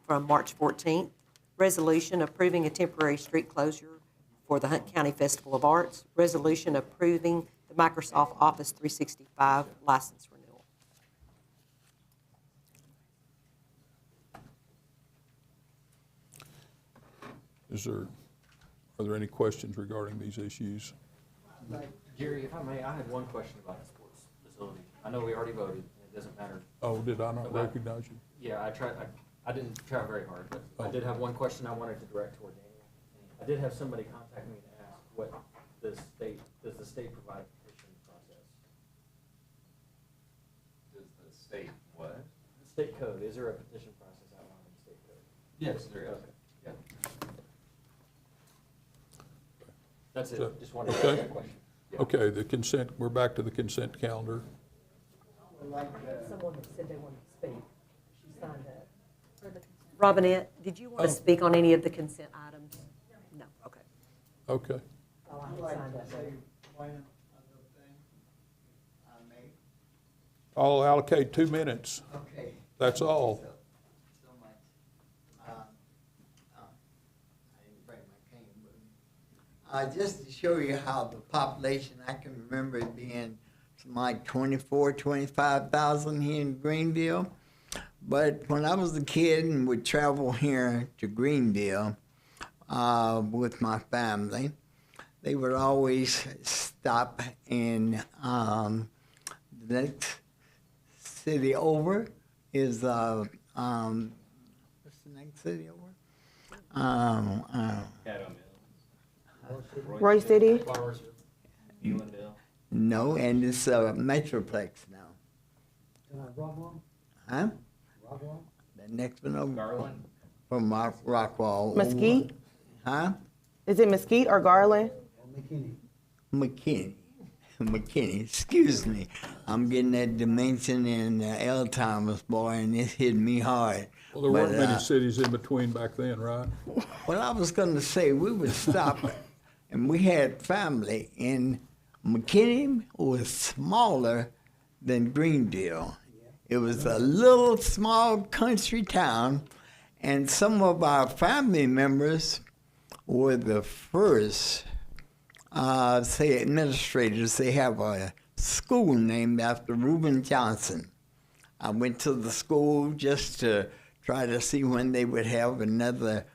S3: from March 14th. Resolution approving a temporary street closure for the Hunt County Festival of Arts. Resolution approving the Microsoft Office 365 license renewal.
S1: Are there any questions regarding these issues?
S8: Jerry, if I may, I had one question about the sports facility. I know we already voted, and it doesn't matter.
S1: Oh, did I not recognize you?
S8: Yeah, I didn't try very hard, but I did have one question I wanted to direct toward Daniel. I did have somebody contact me to ask what does the state provide a petition process?
S12: Does the state what?
S8: The state code, is there a petition process outlined in the state code?
S12: Yes, there is.
S8: Okay, yeah. That's it, just wanted to
S1: Okay.
S8: ask that question. Yeah.
S1: Okay, the consent, we're back to the consent calendar.
S3: Someone that said they wanted to speak. She signed up. Robinette, did you want to speak on any of the consent items? No, okay.
S1: Okay.
S3: Oh, I signed up.
S1: I'll allocate 2 minutes.
S6: Okay.
S1: That's all.
S6: So much. I didn't bring my cane with me. Just to show you how the population, I can remember it being like 24, 25,000 here in Greenville. But when I was a kid and would travel here to Greenville with my family, they would always stop in the next city over is what's the next city over?
S9: Roy City?
S6: No, and it's a Metroplex now. Huh? The next one over.
S8: Garland?
S6: From Rockwall.
S9: Mesquite?
S6: Huh?
S9: Is it Mesquite or Garland?
S6: McKinney, excuse me. I'm getting that dementia and Alzheimer's, boy, and it hit me hard.
S1: Well, there weren't many cities in between back then, right?
S6: Well, I was going to say, we would stop, and we had family, and McKinney was smaller than Greenville. It was a little small country town, and some of our family members were the first, say, administrators. They have a school named after Reuben Johnson. I went to the school just to try to see when they would have another,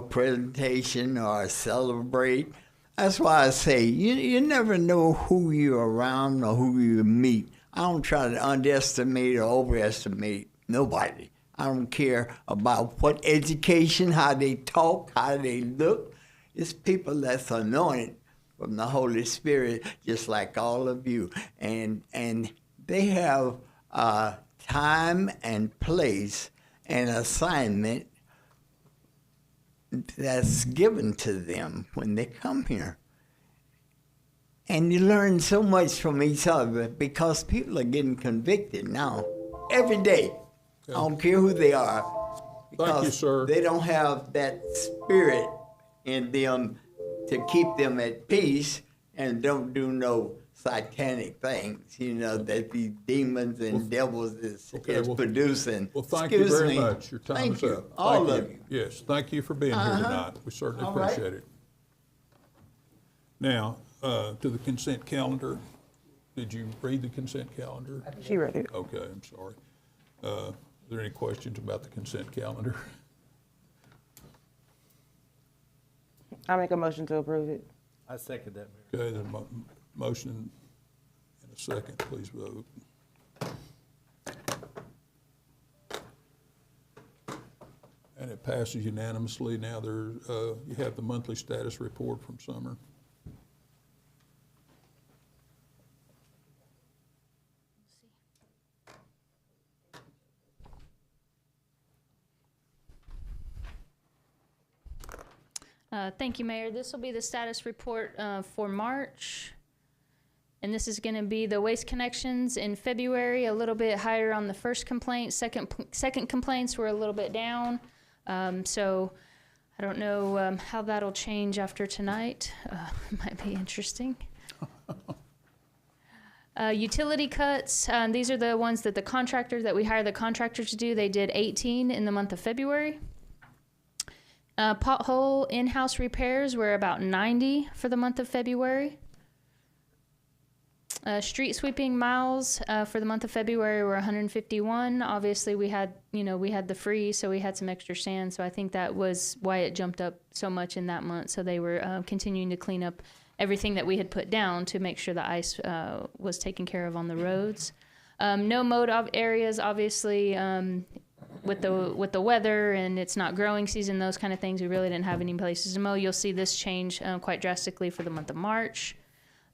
S6: presentation or celebrate. That's why I say you never know who you're around or who you meet. I don't try to underestimate or overestimate nobody. I don't care about what education, how they talk, how they look. It's people that's anointed from the Holy Spirit, just like all of you. And they have time and place and assignment that's given to them when they come here. And you learn so much from each other because people are getting convicted now every day. I don't care who they are.
S1: Thank you, sir.
S6: They don't have that spirit in them to keep them at peace. and don't do no satanic things, you know, that these demons and devils is producing.
S1: Well, thank you
S6: Excuse
S1: very
S6: me.
S1: much. Your time
S6: Thank
S1: is
S6: you.
S1: up.
S6: All
S1: Thank
S6: of you.
S1: Yes, thank you for being here tonight. We certainly
S6: All right.
S1: appreciate it. Now, to the consent calendar. Did you read the consent calendar?
S9: She read it.
S1: Okay, I'm sorry. Are there any questions about the consent calendar?
S9: I make a motion to approve it.
S14: I second that,
S1: Okay, there's a motion and a second. Please vote. And it passes unanimously. Now you have the monthly status report from Summer.
S16: Thank you, Mayor. This will be the status report for March. And this is going to be the waste connections in February, a little bit higher on the first complaint. Second complaints were a little bit down. So I don't know how that'll change after tonight. Might be interesting. Utility cuts, these are the ones that we hire the contractor to do. They did 18 in the month of February. Pothole in-house repairs were about 90 for the month of February. Street sweeping miles for the month of February were 151. Obviously, we had the freeze, so we had some extra sand. So I think that was why it jumped up so much in that month. So they were continuing to clean up everything that we had put down to make sure the ice was taken care of on the roads. No mowed areas, obviously. With the weather and it's not growing season, those kind of things, we really didn't have any places to mow. You'll see this change quite drastically for the month of March.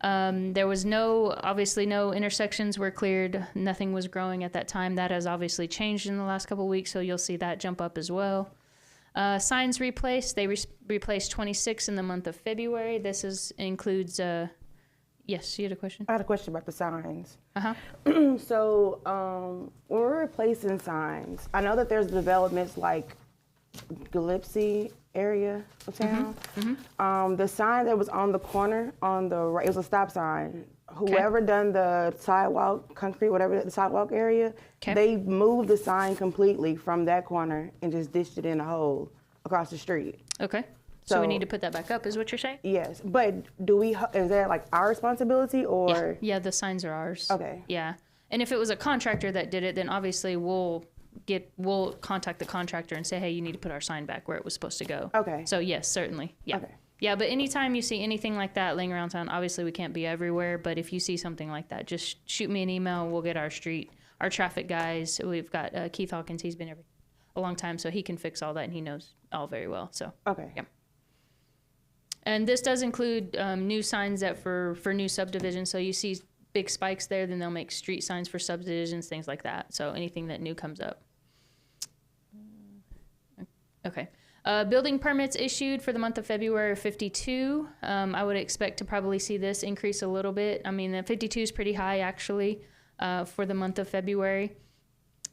S16: There was obviously no intersections were cleared. Nothing was growing at that time. That has obviously changed in the last couple of weeks, so you'll see that jump up as well. Signs replaced. They replaced 26 in the month of February. This includes. Yes, you had a question?
S9: I had a question about the signs.
S16: Uh-huh.
S9: So when we're replacing signs, I know that there's developments like Gillespie area of town. The sign that was on the corner on the right, it was a stop sign. Whoever done the sidewalk, concrete, whatever, the sidewalk area, they moved the sign completely from that corner and just dished it in a hole across the street.
S16: Okay. So we need to put that back up, is what you're saying?
S9: Yes, but is that like our responsibility or?
S16: Yeah, the signs are ours.
S9: Okay.
S16: Yeah, and if it was a contractor that did it, then obviously we'll contact the contractor and say, hey, you need to put our sign back where it was supposed to go.
S9: Okay.
S16: So yes, certainly. Yeah.
S9: Okay.
S16: Yeah, but anytime you see anything like that laying around town, obviously we can't be everywhere, but if you see something like that, just shoot me an email. We'll get our traffic guys. We've got Keith Hawkins. He's been here a long time, so he can fix all that, and he knows all very well. So.
S9: Okay.
S16: Yeah. And this does include new signs that for new subdivisions. So you see big spikes there, then they'll make street signs for subdivisions, things like that. So anything that new comes up. Okay. Building permits issued for the month of February 52. I would expect to probably see this increase a little bit. I mean, the 52 is pretty high actually for the month of February.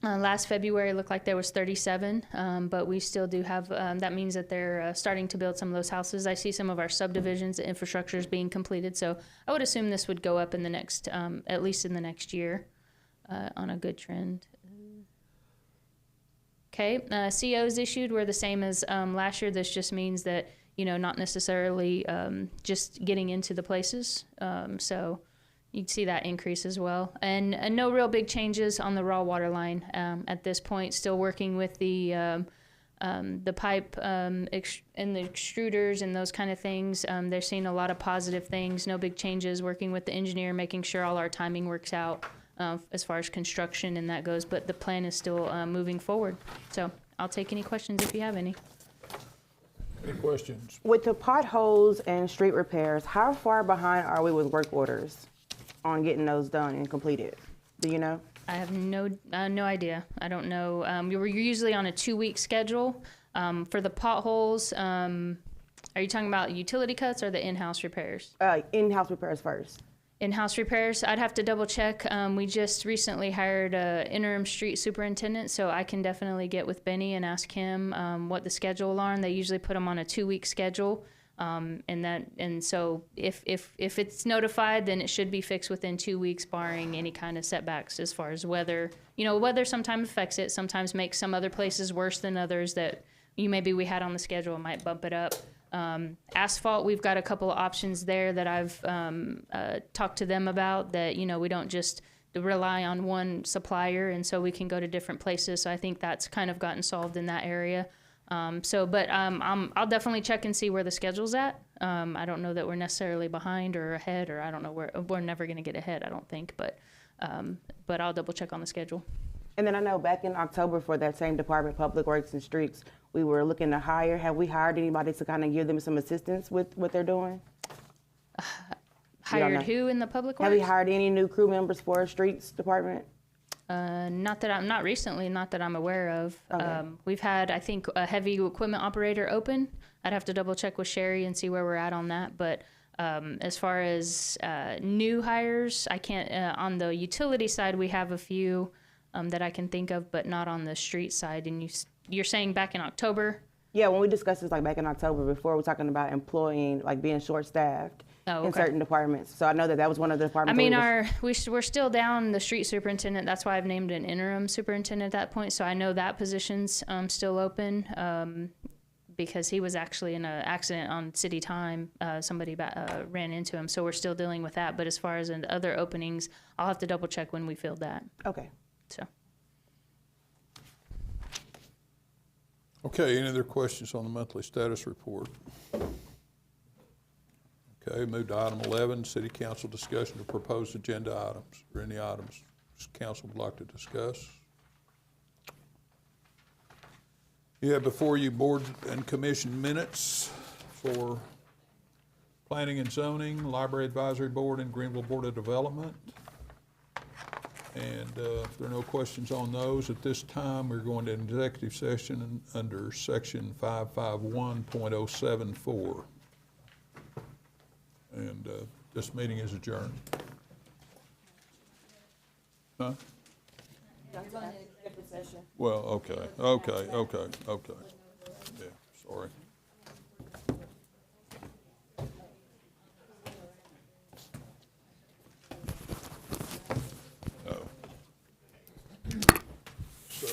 S16: Last February looked like there was 37, but we still do have, that means that they're starting to build some of those houses. I see some of our subdivisions, the infrastructure is being completed, so I would assume this would go up in the next, at least in the next year, on a good trend. Okay, COs issued were the same as last year. This just means that, not necessarily just getting into the places, so you'd see that increase as well. And no real big changes on the raw water line at this point. Still working with the pipe and the extruders and those kind of things. They're seeing a lot of positive things, no big changes, working with the engineer, making sure all our timing works out as far as construction and that goes. But the plan is still moving forward. So I'll take any questions if you have any.
S1: Any questions?
S9: With the potholes and street repairs, how far behind are we with work orders on getting those done and completed? Do you know?
S16: I have no idea. I don't know. We're usually on a 2-week schedule. For the potholes, are you talking about utility cuts or the in-house repairs?
S9: In-house repairs first.
S16: In-house repairs, I'd have to double check. We just recently hired an interim street superintendent, so I can definitely get with Benny and ask him what the schedule are. And they usually put them on a 2-week schedule. And so if it's notified, then it should be fixed within 2 weeks, barring any kind of setbacks as far as weather. Weather sometimes affects it, sometimes makes some other places worse than others that maybe we had on the schedule, might bump it up. Asphalt, we've got a couple of options there that I've talked to them about, that, we don't just rely on one supplier, and so we can go to different places. So I think that's kind of gotten solved in that area. I'll definitely check and see where the schedule's at. I don't know that we're necessarily behind or ahead, or I don't know where. We're never going to get ahead, I don't think, but I'll double check on the schedule.
S9: And then I know back in October for that same department, Public Works and Streets, we were looking to hire. Have we hired anybody to kind of give them some assistance with what they're doing?
S16: Hired who in the public works?
S9: Have we hired any new crew members for our streets department?
S16: Not recently, not that I'm aware of.
S9: Okay.
S16: We've had, I think, a heavy equipment operator open. I'd have to double check with Sherry and see where we're at on that. But as far as new hires, I can't. On the utility side, we have a few that I can think of, but not on the street side. And you're saying back in October?
S9: Yeah, when we discussed this back in October, before we were talking about employing, being short-staffed in certain departments. So I know that was one of the departments.
S16: We're still down the street superintendent. That's why I've named an interim superintendent at that point. So I know that position's still open because he was actually in an accident on city time. Somebody ran into him. So we're still dealing with that. But as far as in other openings, I'll have to double check when we filled that.
S9: Okay.
S16: So.
S1: Okay, any other questions on the monthly status report? Okay, move to item 11, City Council discussion of proposed agenda items. Are there any items council would like to discuss? You have before you board and commission minutes for Planning and Zoning, Library Advisory Board, and Greenville Board of Development. And if there are no questions on those, at this time, we're going to an executive session under section 551.074. And this meeting is adjourned. Huh? Well, okay. Yeah, sorry. So